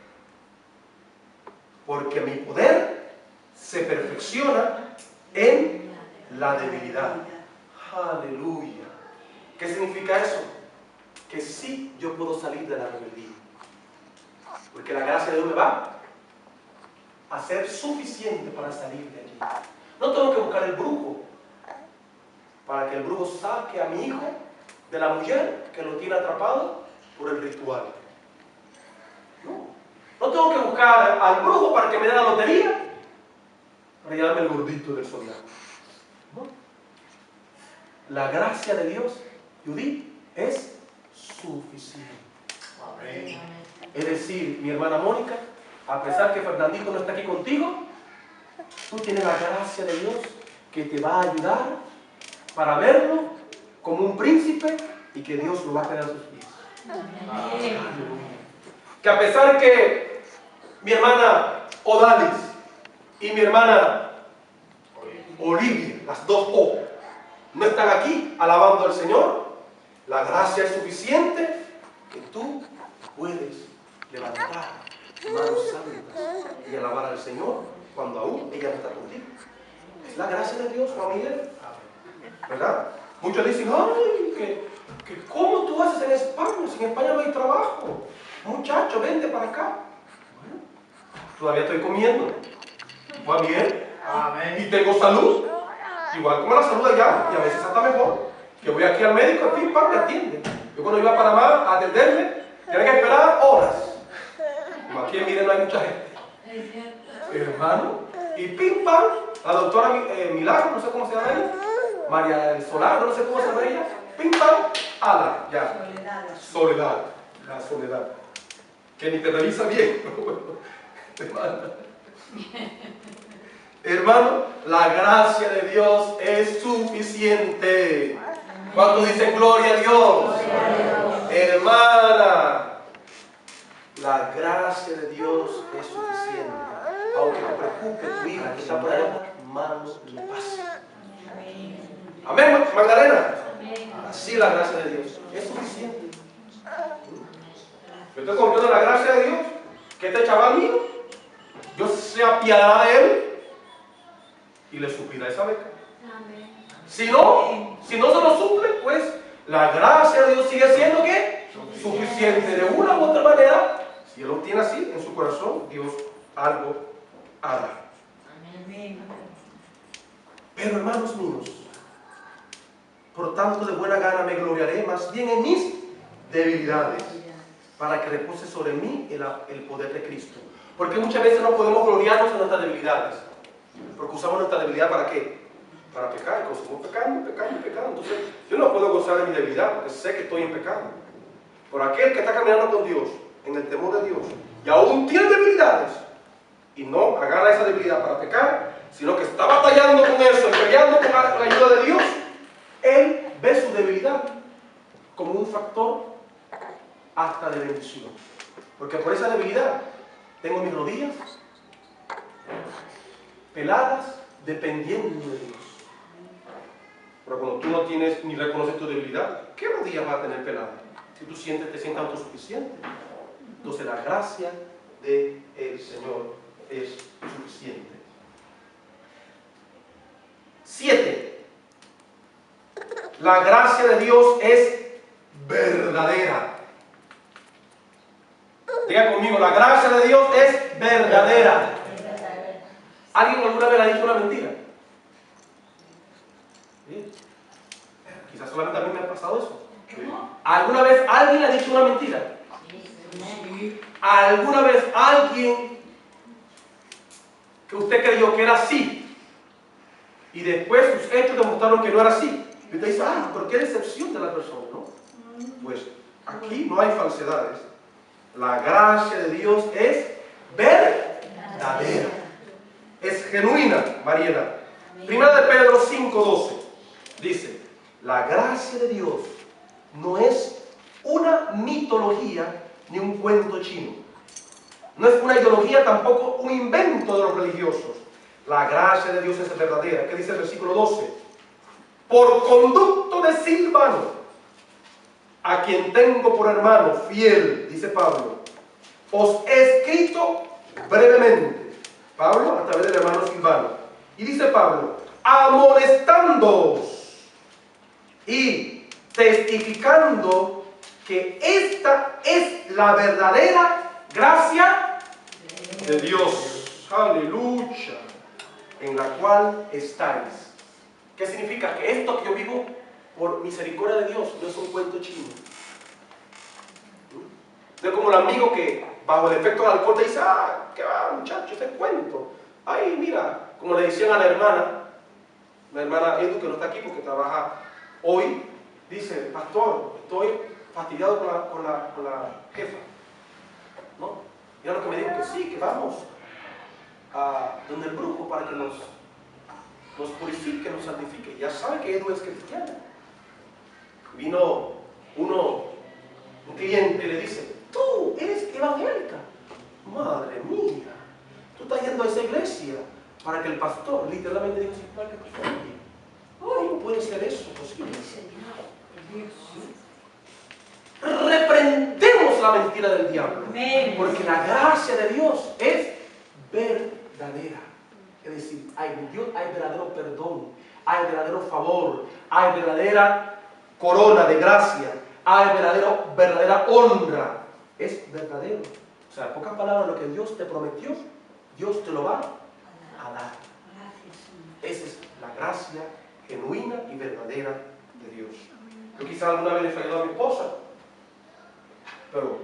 Porque mi poder se perfecciona en la debilidad. Aleluya. ¿Qué significa eso? Que sí, yo puedo salir de la rebeldía. Porque la gracia de Dios me va a ser suficiente para salir de allí. No tengo que buscar el brujo para que el brujo saque a mi hijo de la mujer que lo tiene atrapado por el ritual. No tengo que buscar al brujo para que me dé la lotería para llevarme el gordito del zodiaco. No. La gracia de Dios, Judith, es suficiente. Amén. Es decir, mi hermana Mónica, a pesar que Fernandito no está aquí contigo, tú tienes la gracia de Dios que te va a ayudar para verlo como un príncipe y que Dios lo va a tener a sus pies. Amén. Que a pesar que mi hermana Odalis y mi hermana Olivia, las dos O, no están aquí alabando al Señor, la gracia es suficiente que tú puedes levantar manos santas y alabar al Señor cuando aún ella no está contigo. Es la gracia de Dios, familia. ¿Verdad? Muchos dicen, ay, que ¿cómo tú haces en España? Si en España no hay trabajo. Muchacho, vente para acá. Bueno, todavía estoy comiendo. ¿Va bien? Amén. Y tengo salud. Igual como la salud allá, y a veces hasta mejor. Que voy aquí al médico, pim, pam, me atienden. Yo cuando iba a Panamá a atenderme, tenía que esperar horas. Como aquí en Miren no hay mucha gente. Hermano, y pim, pam, la doctora Milagro, no sé cómo se llama ella, María del Solar, no sé cómo se llama ella, pim, pam, ala, ya. Soledad. Soledad, la soledad. Que ni te revisa bien. Hermano, la gracia de Dios es suficiente. ¿Cuántos dicen gloria a Dios? Gloria a Dios. Hermana, la gracia de Dios es suficiente. Aunque te preocupe tu hija que está por allá, manos le pasa. Amén, Magdalena. Así la gracia de Dios es suficiente. Yo estoy confiando en la gracia de Dios, que este chaval mío, Dios se apiadará de él y le suplirá esa beca. Si no se lo suple, pues la gracia de Dios sigue siendo ¿qué? Suficiente. De una u otra manera, si él lo tiene así en su corazón, Dios algo hará. Pero hermanos míos, por tanto de buena gana me gloriaré más bien en mis debilidades, para que repose sobre mí el poder de Cristo. Porque muchas veces no podemos gloriarnos en nuestras debilidades, porque usamos nuestra debilidad ¿para qué? Para pecar, y seguimos pecando. Entonces yo no puedo gozar de mi debilidad porque sé que estoy en pecado. Por aquel que está caminando con Dios, en el temor de Dios, y aún tiene debilidades, y no agarra esa debilidad para pecar, sino que está batallando con eso, y peleando con la ayuda de Dios, él ve su debilidad como un factor hasta de bendición. Porque por esa debilidad tengo mis rodillas peladas dependiendo de Dios. Pero cuando tú no tienes ni reconoces tu debilidad, ¿qué rodillas vas a tener peladas? Si tú te sientes autosuficiente. Entonces la gracia del Señor es suficiente. 7. La gracia de Dios es verdadera. Diga conmigo, la gracia de Dios es verdadera. ¿Alguien alguna vez le ha dicho una mentira? ¿Sí? Quizás solamente a mí me ha pasado eso. ¿Alguna vez alguien le ha dicho una mentira? ¿Alguna vez alguien que usted creyó que era así y después sus hechos demostraron que no era así? Y usted dice, ay, pero qué decepción de la persona, ¿no? Pues aquí no hay falsedades. La gracia de Dios es verdadera. Es genuina, Mariela. Primera de Pedro 5:12 dice, la gracia de Dios no es una mitología ni un cuento chino. No es una ideología, tampoco un invento de los religiosos. La gracia de Dios es verdadera. ¿Qué dice el versículo 12? Por conducto de Silvano, a quien tengo por hermano fiel, dice Pablo, os he escrito brevemente. Pablo a través del hermano Silvano. Y dice Pablo, amonestándoos y testificando que esta es la verdadera gracia de Dios. Aleluya. En la cual estáis. ¿Qué significa? Que esto que yo vivo por misericordia de Dios no es un cuento chino. No es como el amigo que bajo el efecto del alcohol te dice, ah, qué va muchacho, este cuento. Ay, mira, como le decían a la hermana Edu, que no está aquí porque trabaja hoy, dice, pastor, estoy fastidiado con la jefa. ¿No? Mira lo que me dijo, que sí, que vamos a donde el brujo para que nos purifique, nos santifique. Ya sabe que Edu es cristiano. Vino un cliente y le dice, tú eres evangélica. Madre mía, tú estás yendo a esa iglesia para que el pastor literalmente diga, sí, para que oye, no puede ser eso posible. Reprendemos la mentira del diablo, porque la gracia de Dios es verdadera. Es decir, hay verdadero perdón, hay verdadero favor, hay verdadera corona de gracia, hay verdadera honra. Es verdadero. O sea, en pocas palabras, lo que Dios te prometió, Dios te lo va a dar. Esa es la gracia genuina y verdadera de Dios. Yo quizás alguna vez le he fallado a mi esposa, pero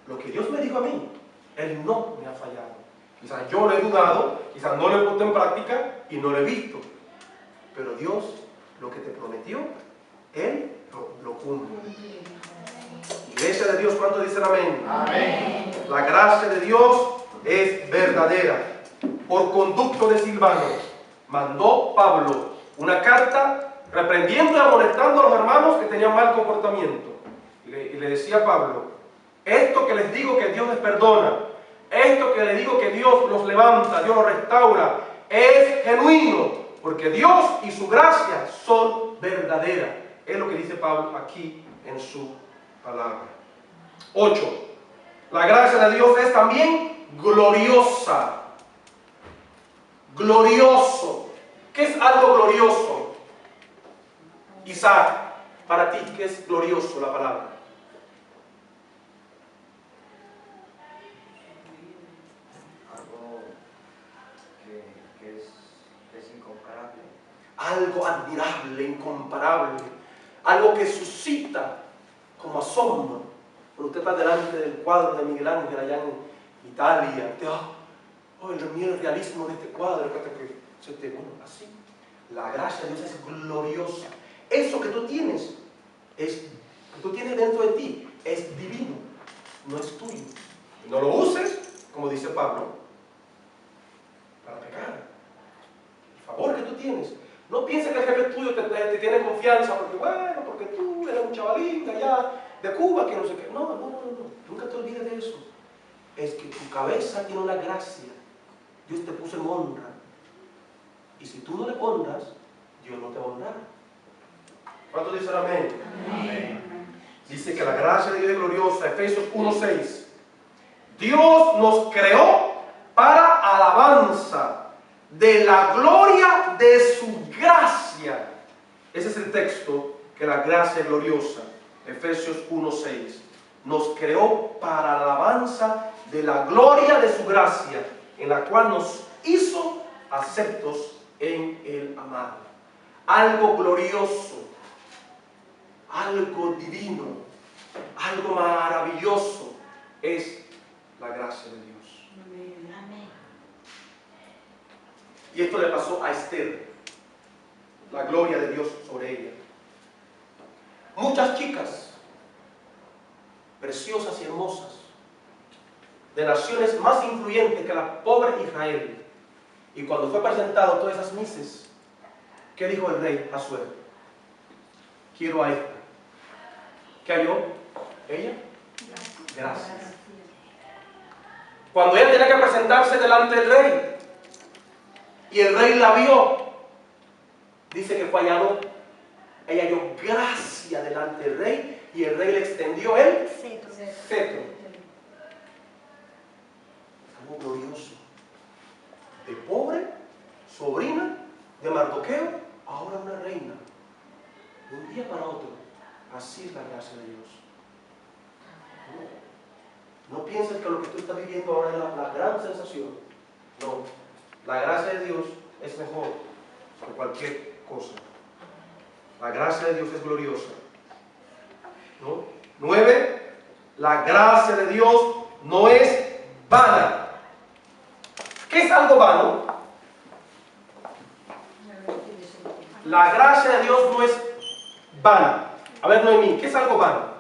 lo que Dios me dijo a mí, Él no me ha fallado. Quizás yo lo he dudado, quizás no lo he puesto en práctica y no lo he visto. Pero Dios, lo que te prometió, Él lo cumple. Iglesia de Dios, ¿cuántos dicen amén? Amén. La gracia de Dios es verdadera. Por conducto de Silvano, mandó Pablo una carta reprendiendo y amonestando a los hermanos que tenían mal comportamiento. Y le decía a Pablo: esto que les digo que Dios les perdona, esto que les digo que Dios los levanta, Dios los restaura, es genuino, porque Dios y su gracia son verdaderas. Es lo que dice Pablo aquí en su palabra. 8. La gracia de Dios es también gloriosa. Glorioso. ¿Qué es algo glorioso? Isaac, para ti, ¿qué es glorioso la palabra? Algo que es incomparable. Algo admirable, incomparable. Algo que suscita como asombro. Cuando usted está delante del cuadro de Miguel Ángel allá en Italia, usted, el realismo de este cuadro, bueno, así. La gracia de Dios es gloriosa. Eso que tú tienes, dentro de ti, es divino, no es tuyo. No lo uses, como dice Pablo, para pecar. El favor que tú tienes. No pienses que el jefe tuyo te tiene confianza porque tú eres un chavalín de allá, de Cuba, que no sé qué. No. Nunca te olvides de eso. Es que tu cabeza tiene una gracia. Dios te puso en honra. Y si tú no le honras, Dios no te honrará. ¿Cuántos dicen amén? Amén. Dice que la gracia de Dios es gloriosa. Efesios 1:6. Dios nos creó para alabanza de la gloria de su gracia. Ese es el texto, que la gracia es gloriosa. Efesios 1:6. Nos creó para la alabanza de la gloria de su gracia, en la cual nos hizo aceptos en el amado. Algo glorioso, algo divino, algo maravilloso es la gracia de Dios. Amén. Y esto le pasó a Esther, la gloria de Dios sobre ella. Muchas chicas preciosas y hermosas, de naciones más influyentes que la pobre Israel. Y cuando fue presentado todas esas mises, ¿qué dijo el rey Asuero? Quiero a esta. ¿Qué halló? ¿Ella? Gracias. Cuando ella tenía que presentarse delante del rey, y el rey la vio, dice que fue hallado. Ella halló gracia delante del rey, y el rey le extendió el cetro. Algo glorioso. De pobre, sobrina de Mardoqueo, ahora una reina. De un día para otro. Así es la gracia de Dios. No pienses que lo que tú estás viviendo ahora es la gran sensación. No. La gracia de Dios es mejor que cualquier cosa. La gracia de Dios es gloriosa. ¿No? 9. La gracia de Dios no es vana. ¿Qué es algo vano? La gracia de Dios no es vana. A ver, Noemí, ¿qué es algo vano?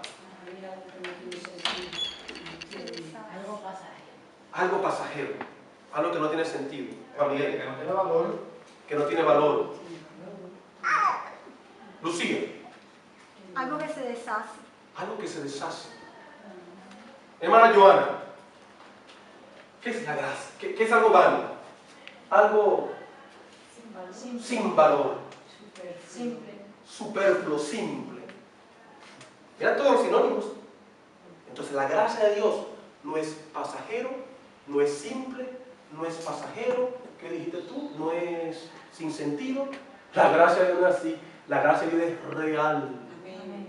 Algo pasajero. Algo que no tiene sentido. Juan Miguel, Que no tiene valor. que no tiene valor. Lucía. Algo que se deshace. Algo que se deshace. Hermana Joana, ¿qué es la gracia? ¿Qué es algo vano? Algo sin valor. Simple. Superfluo, simple. Mira todos los sinónimos. Entonces la gracia de Dios no es pasajero, no es simple, no es pasajero. ¿Qué dijiste tú? No es sin sentido. La gracia de Dios no es así. La gracia de Dios es real. Amén.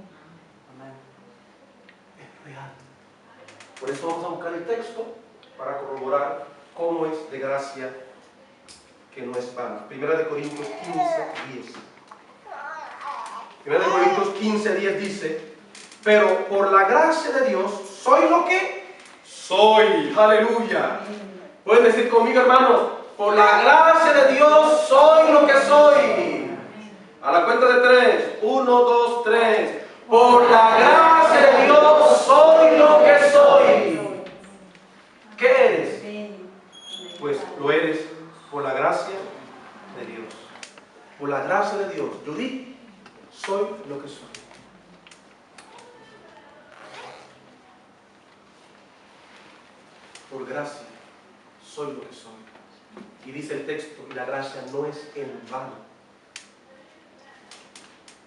Es real. Por eso vamos a buscar el texto para corroborar cómo es de gracia que no es vana. 1 Corintios 15:10. 1 Corintios 15:10 dice: pero por la gracia de Dios soy lo que soy. Aleluya. Pueden decir conmigo, hermanos: por la gracia de Dios soy lo que soy. A la cuenta de 3. 1, 2, 3. Por la gracia de Dios soy lo que soy. ¿Qué eres? Pues lo eres por la gracia de Dios. Por la gracia de Dios. Judith, soy lo que soy. Por gracia, soy lo que soy. Y dice el texto, y la gracia no es en vano.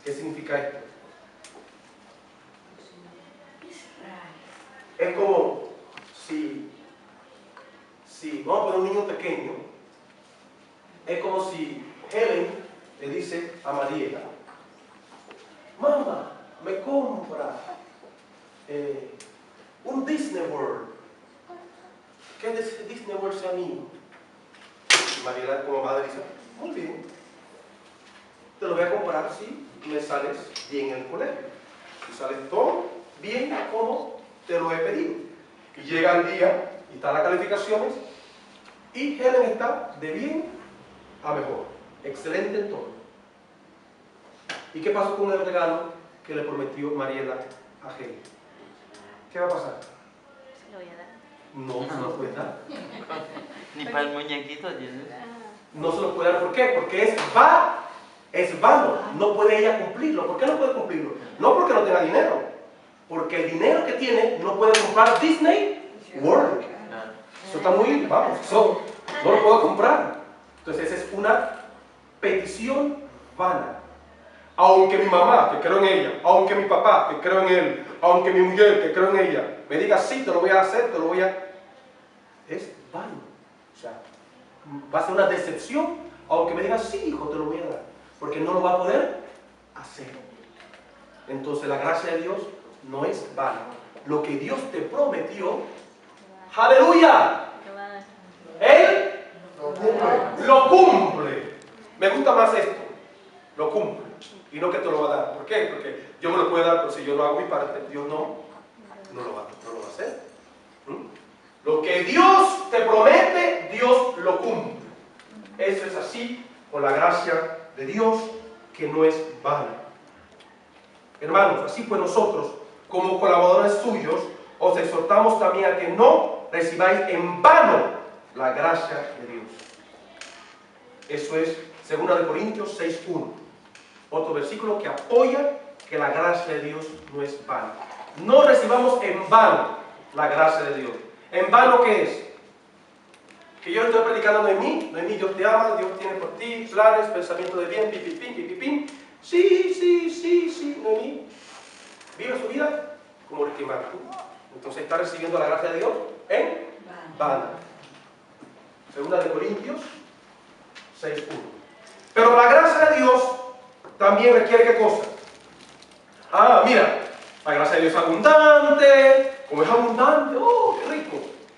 ¿Qué significa esto? Es como si vamos a poner un niño pequeño, es como si Helen le dice a María, mamá, me compra un Disney World. ¿Qué Disney World sea mío? Y María como madre dice, muy bien, te lo voy a comprar si me sales bien en el colegio. Si sales todo bien como te lo he pedido. Y llega el día y están las calificaciones y Helen está de bien a mejor, excelente en todo. ¿Y qué pasó con el regalo que le prometió Mariela a Helen? ¿Qué va a pasar? Se lo voy a dar. No se lo puede dar. Ni para el muñequito, Jesús. No se lo puede dar, ¿por qué? Porque es vano, no puede ella cumplirlo. ¿Por qué no puede cumplirlo? No porque no tenga dinero, porque el dinero que tiene no puede comprar Disney World. Eso está muy, vamos, eso no lo puedo comprar. Entonces esa es una petición vana. Aunque mi mamá, que creo en ella, aunque mi papá, que creo en él, aunque mi mujer, que creo en ella, me diga sí, te lo voy a hacer, te lo voy a... Es vano. O sea, va a ser una decepción, aunque me diga sí, hijo, te lo voy a dar. Porque no lo va a poder hacer. Entonces la gracia de Dios no es vana. Lo que Dios te prometió, ¡aleluya! Él lo cumple. Me gusta más esto, lo cumple. Y no que te lo va a dar. ¿Por qué? Porque Dios me lo puede dar, pero si yo no hago mi parte, Dios no lo va a hacer. Lo que Dios te promete, Dios lo cumple. Eso es así con la gracia de Dios, que no es vana. Hermanos, así pues nosotros, como colaboradores suyos, os exhortamos también a que no recibáis en vano la gracia de Dios. Eso es 2 Corintios 6:1. Otro versículo que apoya que la gracia de Dios no es vana. No recibamos en vano la gracia de Dios. ¿En vano qué es? Que yo estoy predicando no en mí, Dios te ama, Dios tiene por ti planes, pensamientos de bien, pipipín. Sí, no en mí. Vive su vida como Ricky Martin. Entonces está recibiendo la gracia de Dios en vano. 2 Corintios 6:1. Pero la gracia de Dios también requiere ¿qué cosa? Mira, la gracia de Dios es abundante. Como es abundante, ¡oh, qué rico!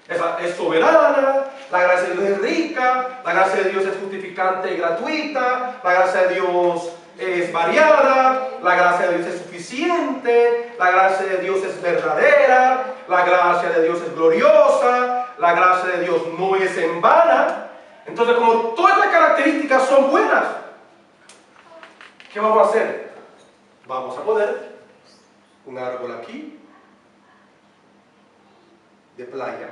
Es soberana, la gracia de Dios es rica, la gracia de Dios es justificante y gratuita, la gracia de Dios es variada, la gracia de Dios es suficiente, la gracia de Dios es verdadera, la gracia de Dios es gloriosa, la gracia de Dios no es en vana. Entonces, como todas estas características son buenas, ¿qué vamos a hacer? Vamos a poner un árbol aquí de playa,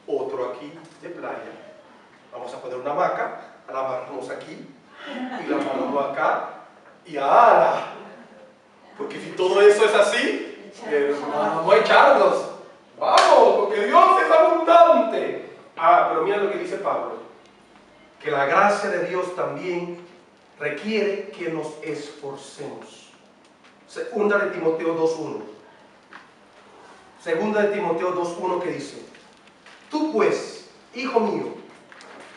otro aquí de playa. Vamos a poner una hamaca, la amarramos aquí y la amarramos acá y ¡ala! Porque si todo eso es así, vamos a echarnos. Vamos, porque Dios es abundante. Pero mira lo que dice Pablo, que la gracia de Dios también requiere que nos esforcemos. 2 Timoteo 2:1. 2 Timoteo 2:1 que dice: tú pues, hijo mío,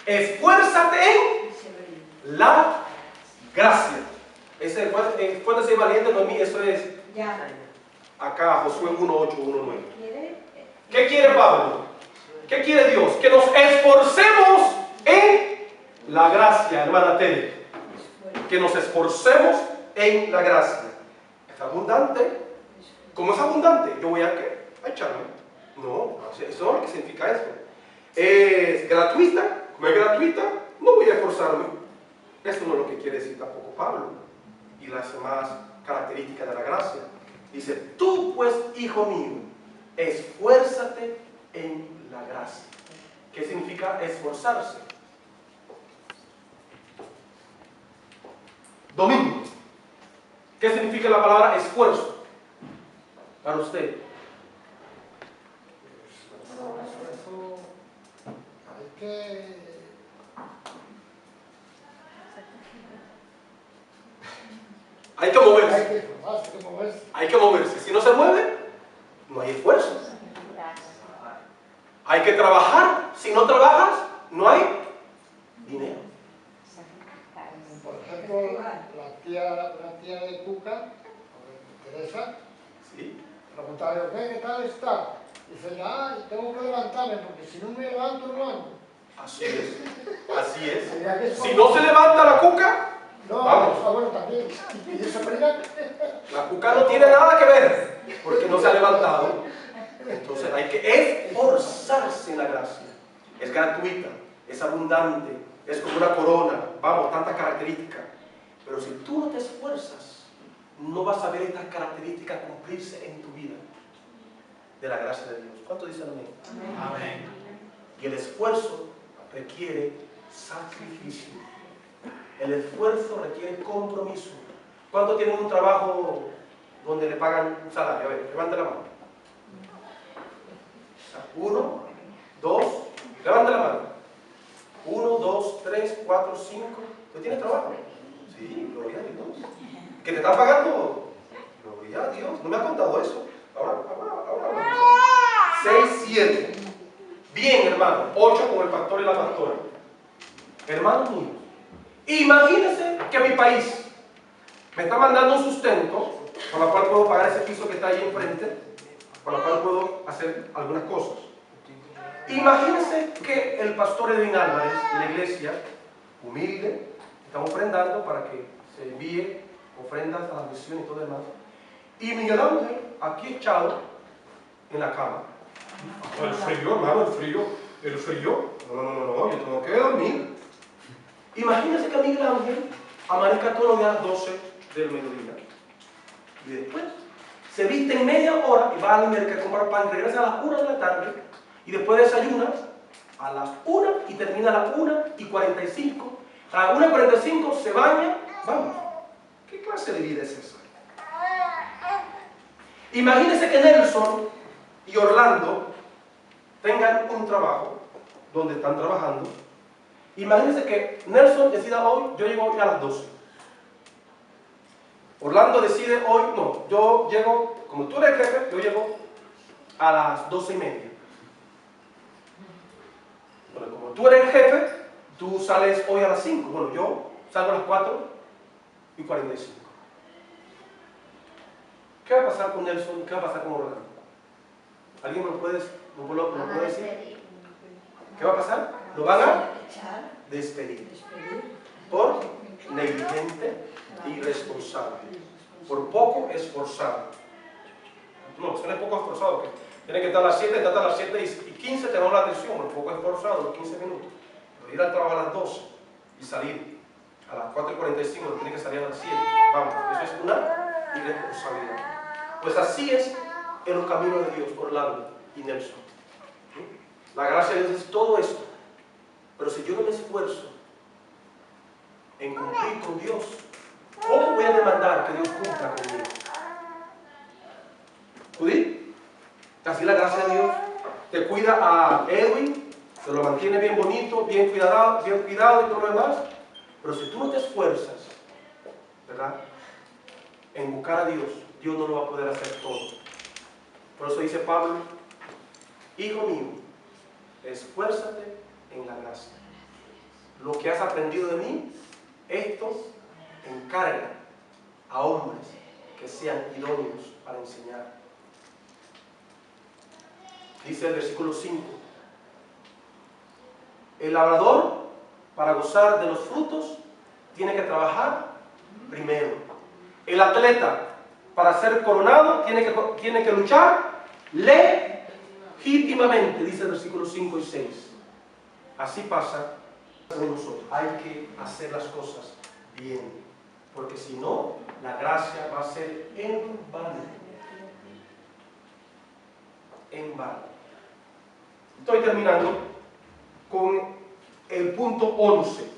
esfuérzate en la gracia. Ese esfuérzate y valiente no es mío, eso es acá, Josué 1:8-1:9. ¿Qué quiere Pablo? ¿Qué quiere Dios? Que nos esforcemos en la gracia, hermana Tere. Que nos esforcemos en la gracia. ¿Es abundante? ¿Cómo es abundante? ¿Yo voy a qué? A echarme. No, eso no es lo que significa eso. ¿Es gratuita? Como es gratuita, no voy a esforzarme. Eso no es lo que quiere decir tampoco Pablo. y las demás características de la gracia. Dice, tú pues, hijo mío, esfuérzate en la gracia. ¿Qué significa esforzarse? Domingo. ¿Qué significa la palabra esfuerzo para usted? Eso hay que Hay que moverse. hay que moverse. Hay que moverse. Si no se mueve, no hay esfuerzo. Hay que trabajar. Si no trabajas, no hay dinero. Por ejemplo, la tía de Cuca, Teresa, ¿Sí? preguntaba yo, ¿qué tal está? Dice, tengo que levantarme porque si no me levanto no ando. Así es. Así es. Sería que es Si no se levanta la cuca, no, vamos. bueno, también. Y eso para La cuca no tiene nada que ver porque no se ha levantado. Entonces hay que esforzarse en la gracia. Es gratuita, es abundante, es como una corona, vamos, tantas características. Pero si tú no te esfuerzas, no vas a ver estas características cumplirse en tu vida de la gracia de Dios. ¿Cuánto dicen amén? Amén. Y el esfuerzo requiere sacrificio. El esfuerzo requiere compromiso. ¿Cuántos tienen un trabajo donde le pagan un salario? A ver, levante la mano. 1, 2, levante la mano. 1, 2, 3, 4, 5. ¿Usted tiene trabajo? Sí, gloria a Dios. ¿Que te están pagando? Gloria a Dios. No me ha contado eso. Ahora. 6, 7. Bien, hermano. 8 con el pastor y la pastora. Hermanos míos, imagínense que mi país me está mandando un sustento con la cual puedo pagar ese piso que está ahí enfrente, con la cual puedo hacer algunas cosas. Imagínense que el pastor Edwin Álvarez y la iglesia, humilde, están ofrendando para que se envíe ofrendas a la misión y todo lo demás. Y Miguel Ángel aquí echado en la cama. El frío, hermano, el frío. No, yo tengo que dormir. Imagínense que Miguel Ángel amanezca todos los días a las 12 del mediodía. Y después se viste en media hora y va al mercado a comprar pan, regresa a las 1 de la tarde y después desayuna a las 1 y termina a las 1:45. A las 1:45 se baña. Vamos, ¿qué clase de vida es esa? Imagínense que Nelson y Orlando tengan un trabajo donde están trabajando. Imagínense que Nelson decida hoy, yo llego hoy a las 12. Orlando decide hoy, no, yo llego, como tú eres el jefe, yo llego a las 12:30. Bueno, como tú eres el jefe, tú sales hoy a las 5. Bueno, yo salgo a las 4:45. ¿Qué va a pasar con Nelson? ¿Qué va a pasar con Orlando? ¿Alguien me lo puede decir? ¿Qué va a pasar? Lo van a despedir por negligente e irresponsable, por poco esforzado. No, usted no es poco esforzado, que tiene que estar a las 7, está a las 7:15, te da la atención, un poco esforzado, los 15 minutos. Pero ir al trabajo a las 12 y salir a las 4:45, tiene que salir a las 7. Vamos, eso es una irresponsabilidad. Pues así es en los caminos de Dios, Orlando y Nelson. La gracia de Dios es todo esto. Pero si yo no me esfuerzo en cumplir con Dios, ¿cómo voy a demandar que Dios cumpla conmigo? ¿Judí? Así la gracia de Dios te cuida a Edwin, se lo mantiene bien bonito, bien cuidado y todo lo demás. Pero si tú no te esfuerzas, ¿verdad?, en buscar a Dios, Dios no lo va a poder hacer todo. Por eso dice Pablo, hijo mío, esfuérzate en la gracia. Lo que has aprendido de mí, esto encarga a hombres que sean idóneos para enseñar. Dice el versículo 5, el labrador, para gozar de los frutos, tiene que trabajar primero. El atleta, para ser coronado, tiene que luchar legítimamente, dice el versículo 5 y 6. Así pasa con nosotros. Hay que hacer las cosas bien. porque si no, la gracia va a ser en vano. En vano. Estoy terminando con el punto 11.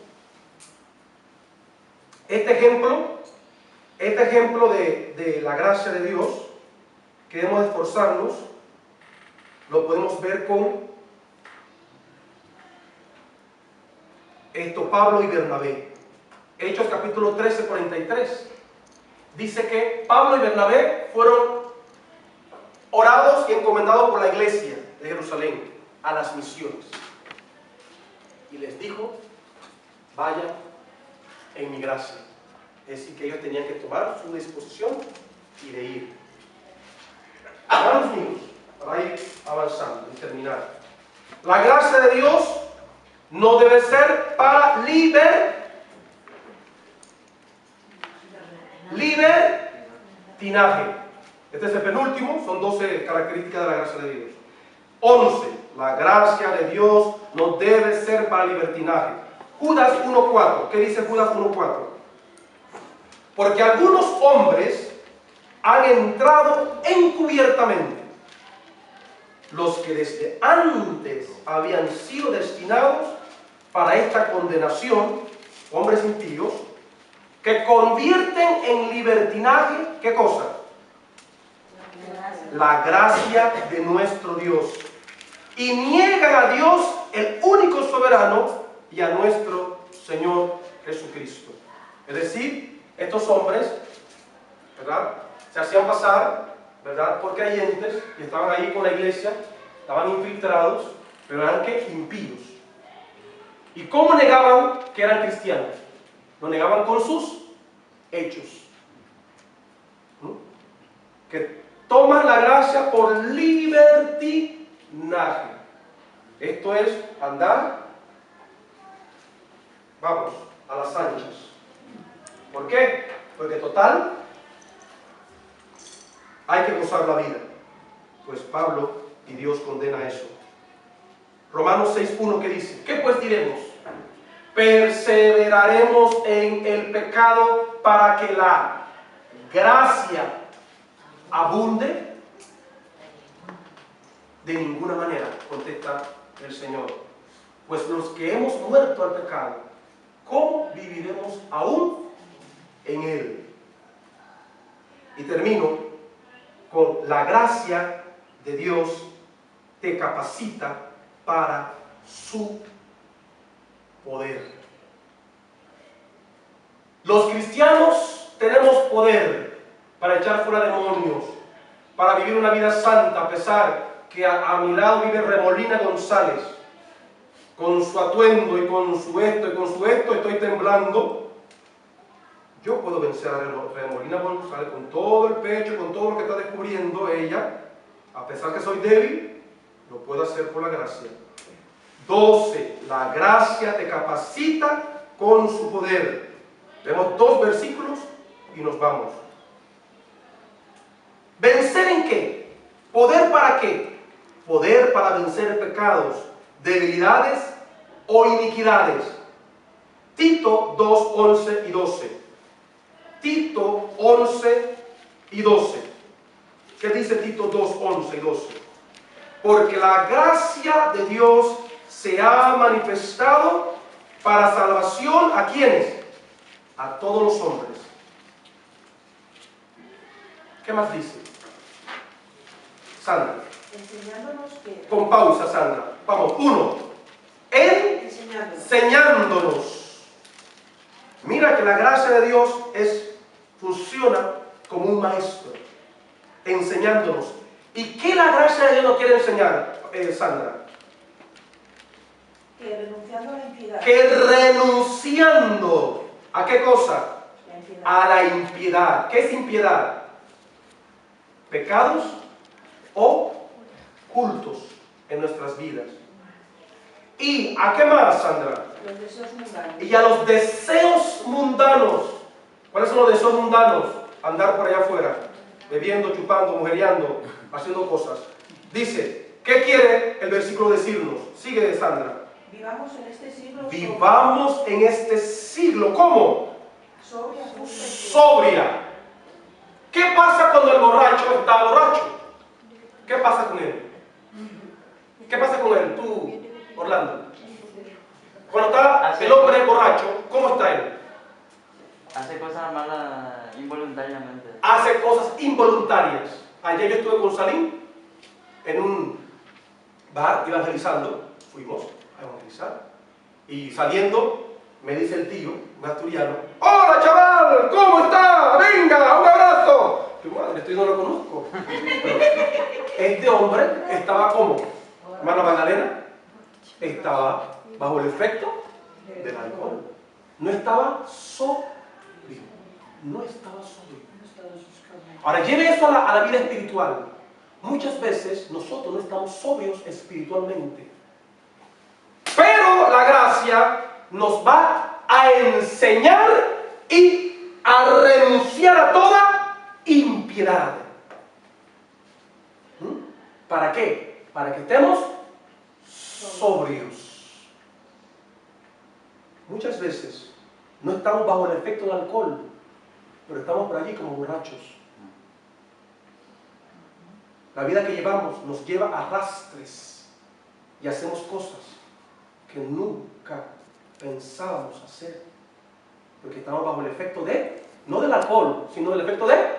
Este ejemplo de la gracia de Dios, que debemos esforzarnos, lo podemos ver con Pablo y Bernabé. Hechos capítulo 13, 43. Dice que Pablo y Bernabé fueron orados y encomendados por la iglesia de Jerusalén a las misiones. Y les dijo, vayan en mi gracia. Es decir, que ellos tenían que tomar su disposición y de ir. Hermanos míos, para ir avanzando y terminar. La gracia de Dios no debe ser para libertinaje. Este es el penúltimo, son 12 características de la gracia de Dios. 11. La gracia de Dios no debe ser para libertinaje. Judas 1.4. ¿Qué dice Judas 1.4? Porque algunos hombres han entrado encubiertamente, los que desde antes habían sido destinados para esta condenación, hombres impíos, que convierten en libertinaje, ¿qué cosa? La gracia de nuestro Dios, y niegan a Dios, el único soberano, y a nuestro Señor Jesucristo. Es decir, estos hombres, ¿verdad?, se hacían pasar, ¿verdad?, por creyentes, y estaban ahí con la iglesia, estaban infiltrados, pero eran ¿qué? Impíos. ¿Y cómo negaban que eran cristianos? Lo negaban con sus hechos. Que toman la gracia por libertinaje. Esto es andar, vamos, a las anchas. ¿Por qué? Porque total, hay que gozar la vida. Pues Pablo y Dios condena eso. Romanos 6.1, ¿qué dice? ¿Qué pues diremos? ¿Perseveraremos en el pecado para que la gracia abunde? De ninguna manera, contesta el Señor. Pues los que hemos muerto al pecado, ¿cómo viviremos aún en él? Y termino con la gracia de Dios te capacita para su poder. Los cristianos tenemos poder para echar fuera demonios, para vivir una vida santa, a pesar que a mi lado vive Remolina González, con su atuendo y con su esto y con su esto, estoy temblando. Yo puedo vencer a Remolina González con todo el pecho, con todo lo que está descubriendo ella, a pesar que soy débil, lo puedo hacer por la gracia. 12. La gracia te capacita con su poder. Vemos 2 versículos y nos vamos. ¿Vencer en qué? ¿Poder para qué? Poder para vencer pecados, debilidades o iniquidades. Tito 2, 11 y 12. Tito 11 y 12. ¿Qué dice Tito 2, 11 y 12? Porque la gracia de Dios se ha manifestado para salvación ¿a quiénes? A todos los hombres. ¿Qué más dice? Sandra. Enseñándonos que... Con pausa, Sandra. Vamos, 1. Enseñándonos. Mira que la gracia de Dios funciona como un maestro, enseñándonos. ¿Y qué la gracia de Dios nos quiere enseñar, Sandra? Que renunciando a la impiedad. Que renunciando, ¿a qué cosa? La impiedad. A la impiedad. ¿Qué es impiedad? Pecados ocultos en nuestras vidas. ¿Y a qué más, Sandra? Los deseos mundanos. Y a los deseos mundanos. ¿Cuáles son los deseos mundanos? Andar por allá afuera, bebiendo, chupando, mujeriando, haciendo cosas. Dice, ¿qué quiere el versículo decirnos? Sigue, Sandra. Vivamos en este siglo. Vivamos en este siglo. ¿Cómo? Sobria, justa y fiel. sobria. ¿Qué pasa cuando el borracho está borracho? ¿Qué pasa con él? ¿Qué pasa con él? Tú, Orlando. Cuando está el hombre borracho, ¿cómo está él? Hace cosas malas involuntariamente. Hace cosas involuntarias. Ayer yo estuve con Salim en un bar evangelizando. Fuimos a evangelizar. Y saliendo, me dice el tío, un asturiano: ¡Hola, chaval! ¿Cómo está? ¡Venga, un abrazo! Yo, madre, esto yo no lo conozco. Pero este hombre estaba como, hermana Magdalena, estaba bajo el efecto del alcohol. No estaba sobrio. No estaba sobrio. Ahora, lleve eso a la vida espiritual. Muchas veces nosotros no estamos sobrios espiritualmente. Pero la gracia nos va a enseñar y a renunciar a toda impiedad. ¿Para qué? Para que estemos sobrios. Muchas veces no estamos bajo el efecto del alcohol, pero estamos por allí como borrachos. La vida que llevamos nos lleva a arrastres y hacemos cosas que nunca pensábamos hacer, porque estamos bajo el efecto de, no del alcohol, sino del efecto de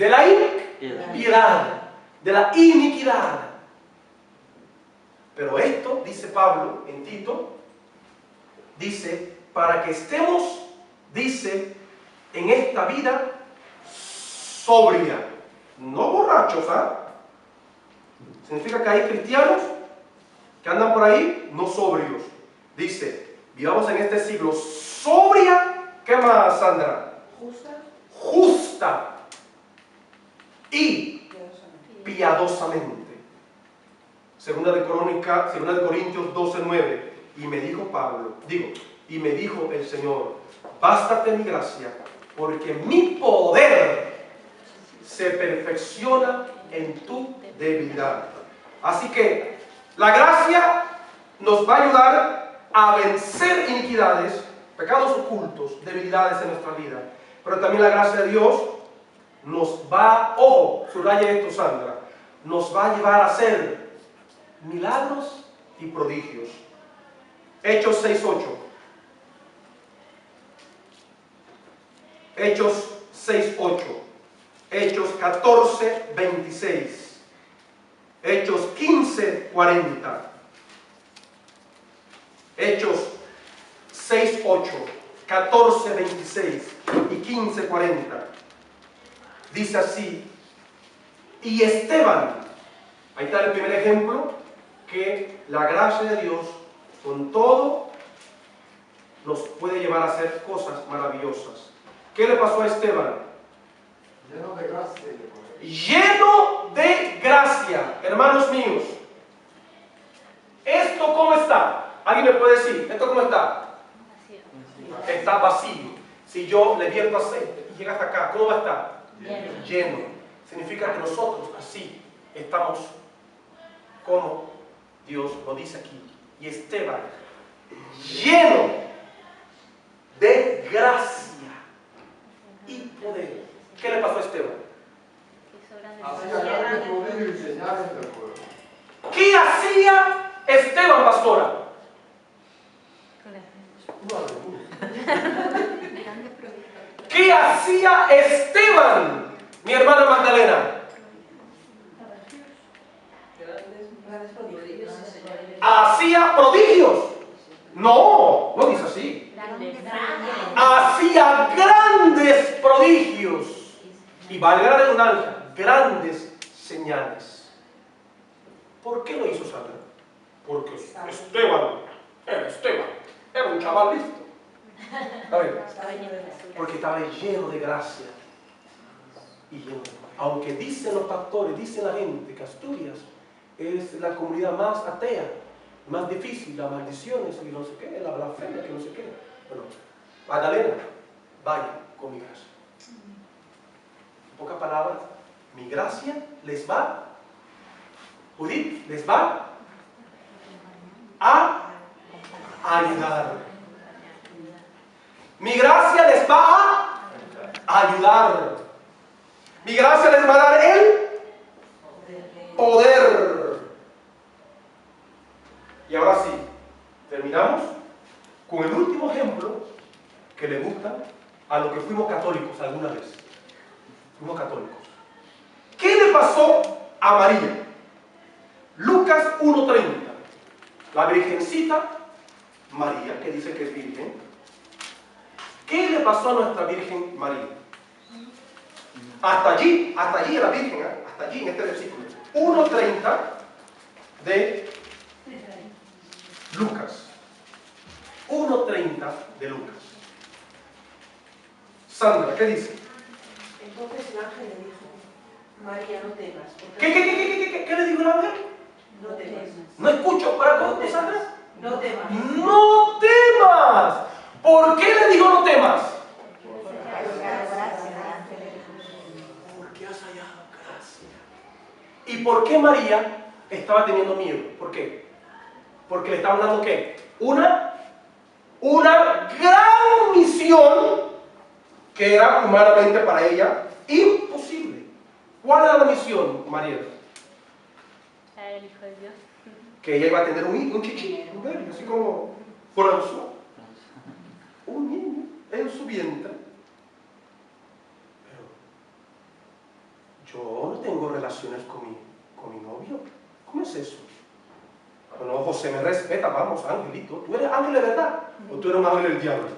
la impiedad, de la iniquidad. Pero esto, dice Pablo en Tito, dice, para que estemos, dice, en esta vida sobria, no borrachos, ¿ah? Significa que hay cristianos que andan por ahí no sobrios. Dice, vivamos en este siglo sobria, ¿qué más, Sandra? Justa. Justa y piadosamente. Segunda de Corintios 12:9. Y me dijo Pablo, y me dijo el Señor: bástate mi gracia, porque mi poder se perfecciona en tu debilidad. Así que la gracia nos va a ayudar a vencer iniquidades, pecados ocultos, debilidades en nuestra vida. Pero también la gracia de Dios nos va, ojo, subraya esto, Sandra, nos va a llevar a hacer milagros y prodigios. Hechos 6:8. Hechos 6:8. Hechos 14:26. Hechos 15:40. Hechos 6:8, 14:26 y 15:40. Dice así: y Esteban, ahí está el primer ejemplo, que la gracia de Dios con todo nos puede llevar a hacer cosas maravillosas. ¿Qué le pasó a Esteban? Lleno de gracia. Lleno de gracia, hermanos míos. ¿Esto cómo está? ¿Alguien me puede decir? ¿Esto cómo está? Está vacío. Si yo le vierto aceite y llega hasta acá, ¿cómo va a estar? Lleno. Significa que nosotros así estamos como Dios lo dice aquí. Y Esteban, lleno de gracia y poder. ¿Qué le pasó a Esteban? Hacía grandes prodigios y señales del pueblo. ¿Qué hacía Esteban, pastora? ¿Qué hacía Esteban, mi hermana Magdalena? Grandes prodigios y señales. Hacía prodigios. No, no dice así. Hacía grandes prodigios. Y valga la redundancia, grandes señales. ¿Por qué lo hizo Sandra? Porque Esteban era un chaval listo. A ver, porque estaba lleno de gracia y lleno de poder. Aunque dicen los pastores, dicen la gente que Asturias es la comunidad más atea, más difícil, las maldiciones y no sé qué, la blasfemia, que no sé qué. Bueno, Magdalena, vaya con mi gracia. En pocas palabras, mi gracia les va, Judith, les va a ayudar. Mi gracia les va a ayudar. Mi gracia les va a dar el poder. Y ahora sí, terminamos con el último ejemplo que le gusta a los que fuimos católicos alguna vez. Fuimos católicos. ¿Qué le pasó a María? Lucas 1:30. La virgencita María, que dice que es virgen. ¿Qué le pasó a nuestra Virgen María? Hasta allí era virgen, ¿eh? Hasta allí en este versículo. 1:30 de Lucas. 1:30 de Lucas. Sandra, ¿qué dice? Entonces el ángel le dijo, María, no temas. ¿Qué le dijo el ángel? No temas. No escucho, ¿para No cómo, temas. Sandra? No temas. ¡No temas! ¿Por qué le dijo no temas? Porque has hallado gracia. ¿Y por qué María estaba teniendo miedo? ¿Por qué? Porque le estaban dando ¿qué? Una gran misión que era humanamente para ella imposible. ¿Cuál era la misión, María? El Hijo de Dios. Que ella iba a tener un chichi, un bebé, así como François, un niño en su vientre. Pero yo no tengo relaciones con mi novio. ¿Cómo es eso? Bueno, José me respeta, vamos, angelito. ¿Tú eres ángel de verdad? ¿O tú eres un ángel del diablo?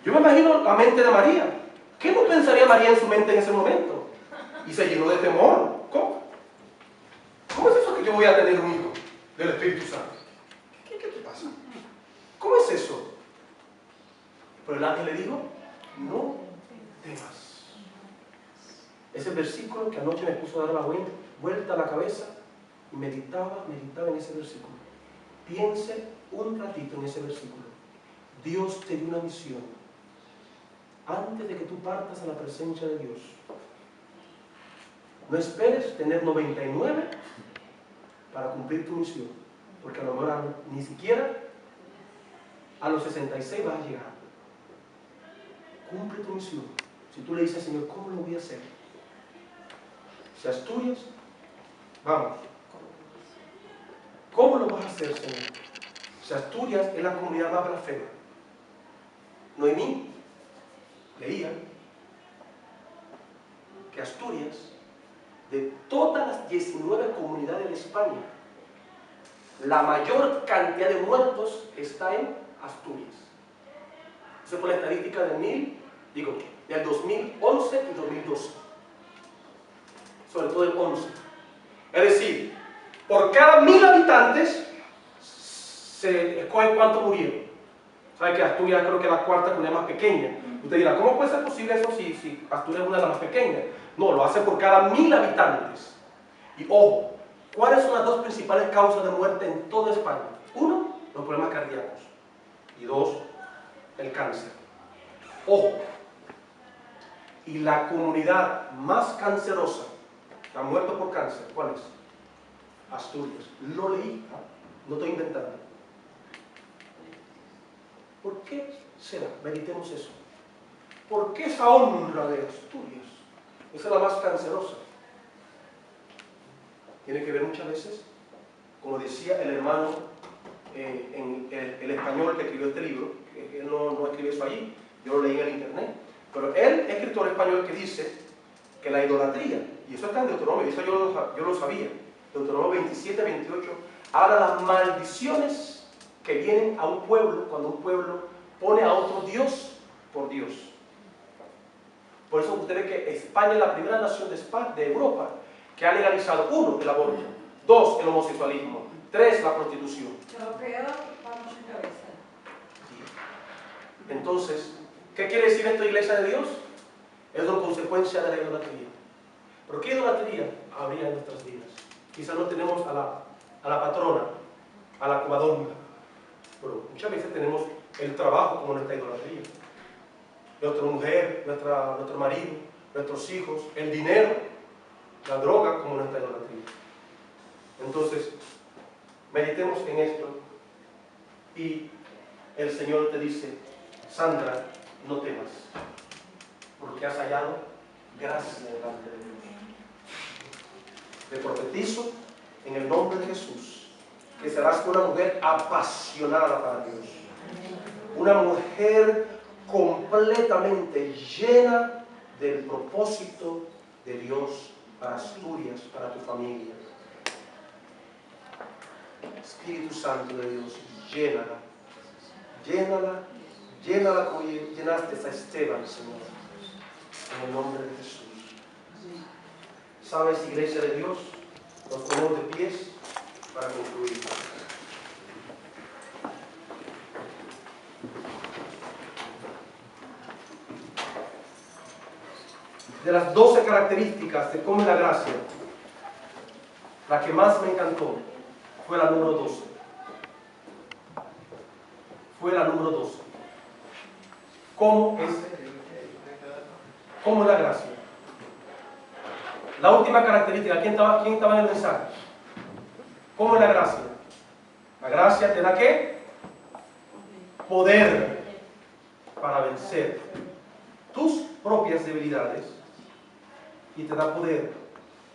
Yo me imagino la mente de María. ¿Qué no pensaría María en su mente en ese momento? Y se llenó de temor. ¿Cómo es eso que yo voy a tener un hijo del Espíritu Santo? ¿Qué te pasa? ¿Cómo es eso? Pero el ángel le dijo, no temas. Ese versículo que anoche me puso a dar la vuelta a la cabeza y meditaba en ese versículo. Piense un ratito en ese versículo. Dios te dio una misión. Antes de que tú partas a la presencia de Dios, no esperes tener 99 para cumplir tu misión, porque a lo mejor ni siquiera a los 66 vas a llegar. Cumple tu misión. Si tú le dices, Señor, ¿cómo lo voy a hacer? Si Asturias, vamos. ¿Cómo lo vas a hacer, Señor? Si Asturias es la comunidad más blasfema. Noemí leía que Asturias, de todas las 19 comunidades de España, la mayor cantidad de muertos está en Asturias. Eso fue la estadística del 2011 y 2012. Sobre todo el 11. Es decir, por cada 1000 habitantes se escoge cuántos murieron. ¿Sabe que Asturias creo que es la cuarta comunidad más pequeña? Usted dirá, ¿cómo puede ser posible eso si Asturias es una de las más pequeñas? No, lo hace por cada 1000 habitantes. Y ojo, ¿cuáles son las dos principales causas de muerte en toda España? Uno, los problemas cardíacos. Y dos, el cáncer. Ojo. Y la comunidad más cancerosa que ha muerto por cáncer, ¿cuál es? Asturias. Lo leí, no estoy inventando. ¿Por qué será? Meditemos eso. ¿Por qué esa honra de Asturias? Esa es la más cancerosa. Tiene que ver muchas veces, como decía el hermano en el español que escribió este libro, que él no escribió eso allí, yo lo leí en el internet, pero él, escritor español, que dice que la idolatría, y eso está en Deuteronomio, eso yo lo sabía, Deuteronomio 27, 28, habla de las maldiciones que vienen a un pueblo cuando un pueblo pone a otro Dios por Dios. Por eso usted ve que España es la primera nación de Europa que ha legalizado, 1, el aborto, 2, el homosexualismo, 3, la prostitución. Lo peor, vamos en cabeza. Entonces, ¿qué quiere decir esto, iglesia de Dios? Es una consecuencia de la idolatría. ¿Pero qué idolatría habría en nuestras vidas? Quizás no tenemos a la patrona, a la comadonga, pero muchas veces tenemos el trabajo como nuestra idolatría. Nuestra mujer, nuestro marido, nuestros hijos, el dinero, la droga como nuestra idolatría. Entonces, meditemos en esto y el Señor te dice, Sandra, no temas, porque has hallado gracia delante de Dios. Te profetizo en el nombre de Jesús que serás una mujer apasionada para Dios, una mujer completamente llena del propósito de Dios para Asturias, para tu familia. Espíritu Santo de Dios, llénala, llénala, llénala como llenaste a Esteban, Señor, en el nombre de Jesús. ¿Sabes, iglesia de Dios? Nos ponemos de pies para concluir. De las 12 características de cómo es la gracia, la que más me encantó fue la número 12. Fue la número 12. ¿Cómo es la gracia? La última característica, ¿quién estaba en el mensaje? ¿Cómo es la gracia? La gracia te da ¿qué? Poder para vencer tus propias debilidades y te da poder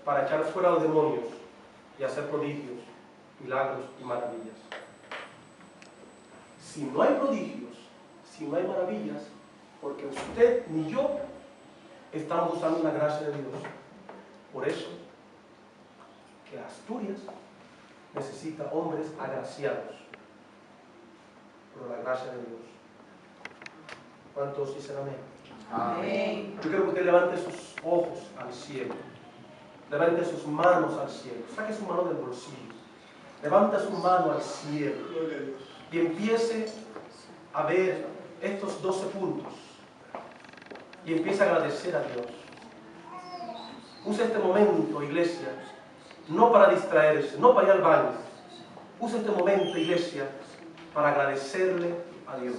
para echar fuera a los demonios y hacer prodigios, milagros y maravillas. Si no hay prodigios, si no hay maravillas, porque usted ni yo estamos usando la gracia de Dios. Por eso que Asturias necesita hombres agraciados por la gracia de Dios. ¿Cuántos dicen amén? Amén. Yo quiero que usted levante sus ojos al cielo, levante sus manos al cielo, saque su mano del bolsillo, levanta su mano al cielo y empiece a ver estos 12 puntos y empiece a agradecer a Dios. Use este momento, iglesia, no para distraerse, no para ir al baño. Use este momento, iglesia, para agradecerle a Dios.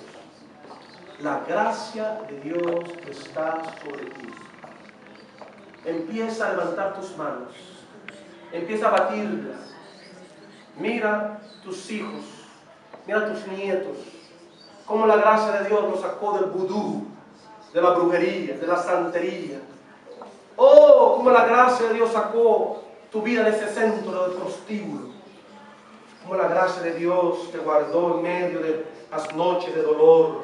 La gracia de Dios está sobre ti. Empieza a levantar tus manos. Empieza a batirlas. Mira tus hijos. Mira tus nietos. Cómo la gracia de Dios los sacó del vudú, de la brujería, de la santería. Oh, cómo la gracia de Dios sacó tu vida de ese centro de prostíbulo. Cómo la gracia de Dios te guardó en medio de las noches de dolor,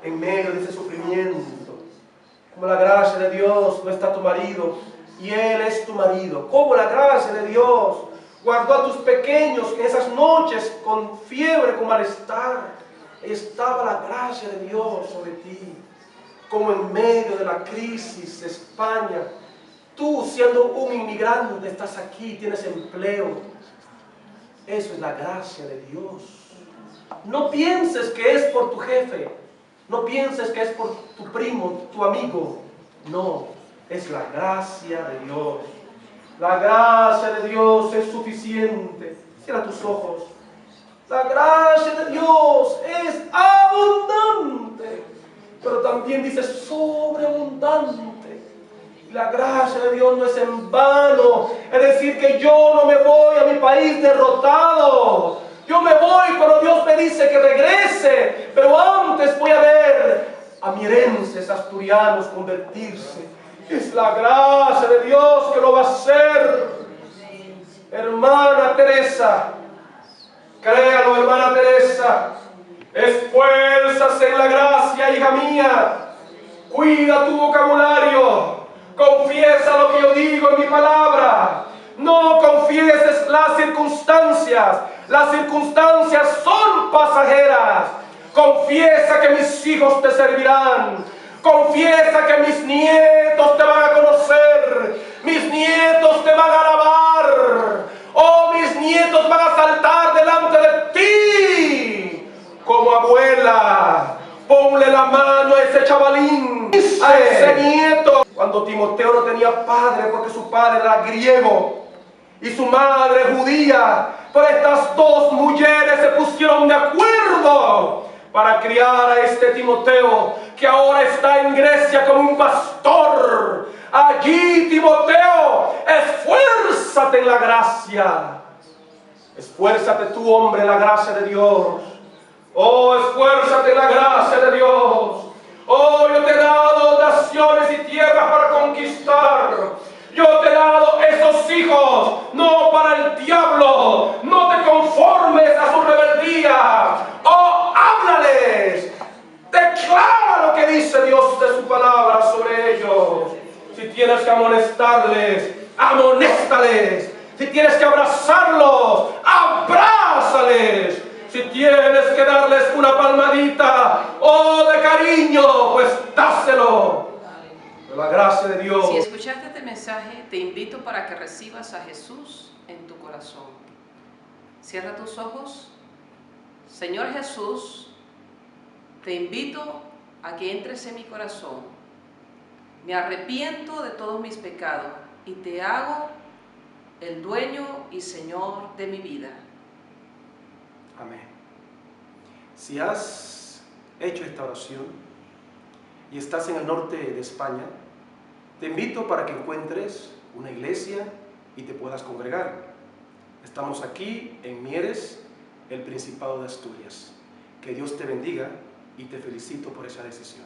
en medio de ese sufrimiento. Como la gracia de Dios no está tu marido y Él es tu marido. Como la gracia de Dios guardó a tus pequeños en esas noches con fiebre, con malestar. Estaba la gracia de Dios sobre ti. Como en medio de la crisis de España, tú siendo un inmigrante estás aquí, tienes empleo. Eso es la gracia de Dios. No pienses que es por tu jefe. No pienses que es por tu primo, tu amigo. No, es la gracia de Dios. La gracia de Dios es suficiente. Cierra tus ojos. La gracia de Dios es abundante, pero también dice sobreabundante. La gracia de Dios no es en vano. Es decir, que yo no me voy a mi país derrotado. Yo me voy, pero Dios me dice que regrese. Pero antes voy a ver a mirenses asturianos convertirse. Es la gracia de Dios que lo va a hacer. Hermana Teresa, créalo, hermana Teresa, esfuérzase en la gracia, hija mía. Cuida tu vocabulario. Confiesa lo que yo digo en mi palabra. No confieses las circunstancias. Las circunstancias son pasajeras. Confiesa que mis hijos te servirán. Confiesa que mis nietos te van a conocer. Mis nietos te van a alabar. Oh, mis nietos van a saltar delante de ti. Como abuela, ponle la mano a ese chavalín, a ese nieto. Cuando Timoteo no tenía padre porque su padre era griego y su madre judía, pero estas dos mujeres se pusieron de acuerdo para criar a este Timoteo, que ahora está en Grecia como un pastor. Allí, Timoteo, esfuérzate en la gracia. Esfuérzate tú, hombre, en la gracia de Dios. Oh, esfuérzate en la gracia de Dios. Oh, yo te he dado naciones y tierras para conquistar. Yo te he dado esos hijos, no para el diablo. No te conformes a su rebeldía. Oh, háblales. Declara lo que dice Dios de su palabra sobre ellos. Si tienes que amonestarles, amonéstales. Si tienes que abrazarlos, abrázales. Si tienes que darles una palmadita de cariño, pues dáselo. Por la gracia de Dios. Si escuchaste este mensaje, te invito para que recibas a Jesús en tu corazón. Cierra tus ojos. Señor Jesús, te invito a que entres en mi corazón. Me arrepiento de todos mis pecados y te hago el dueño y Señor de mi vida. Amén. Si has hecho esta oración y estás en el norte de España, te invito para que encuentres una iglesia y te puedas congregar. Estamos aquí en Mieres, el Principado de Asturias. Que Dios te bendiga y te felicito por esa decisión.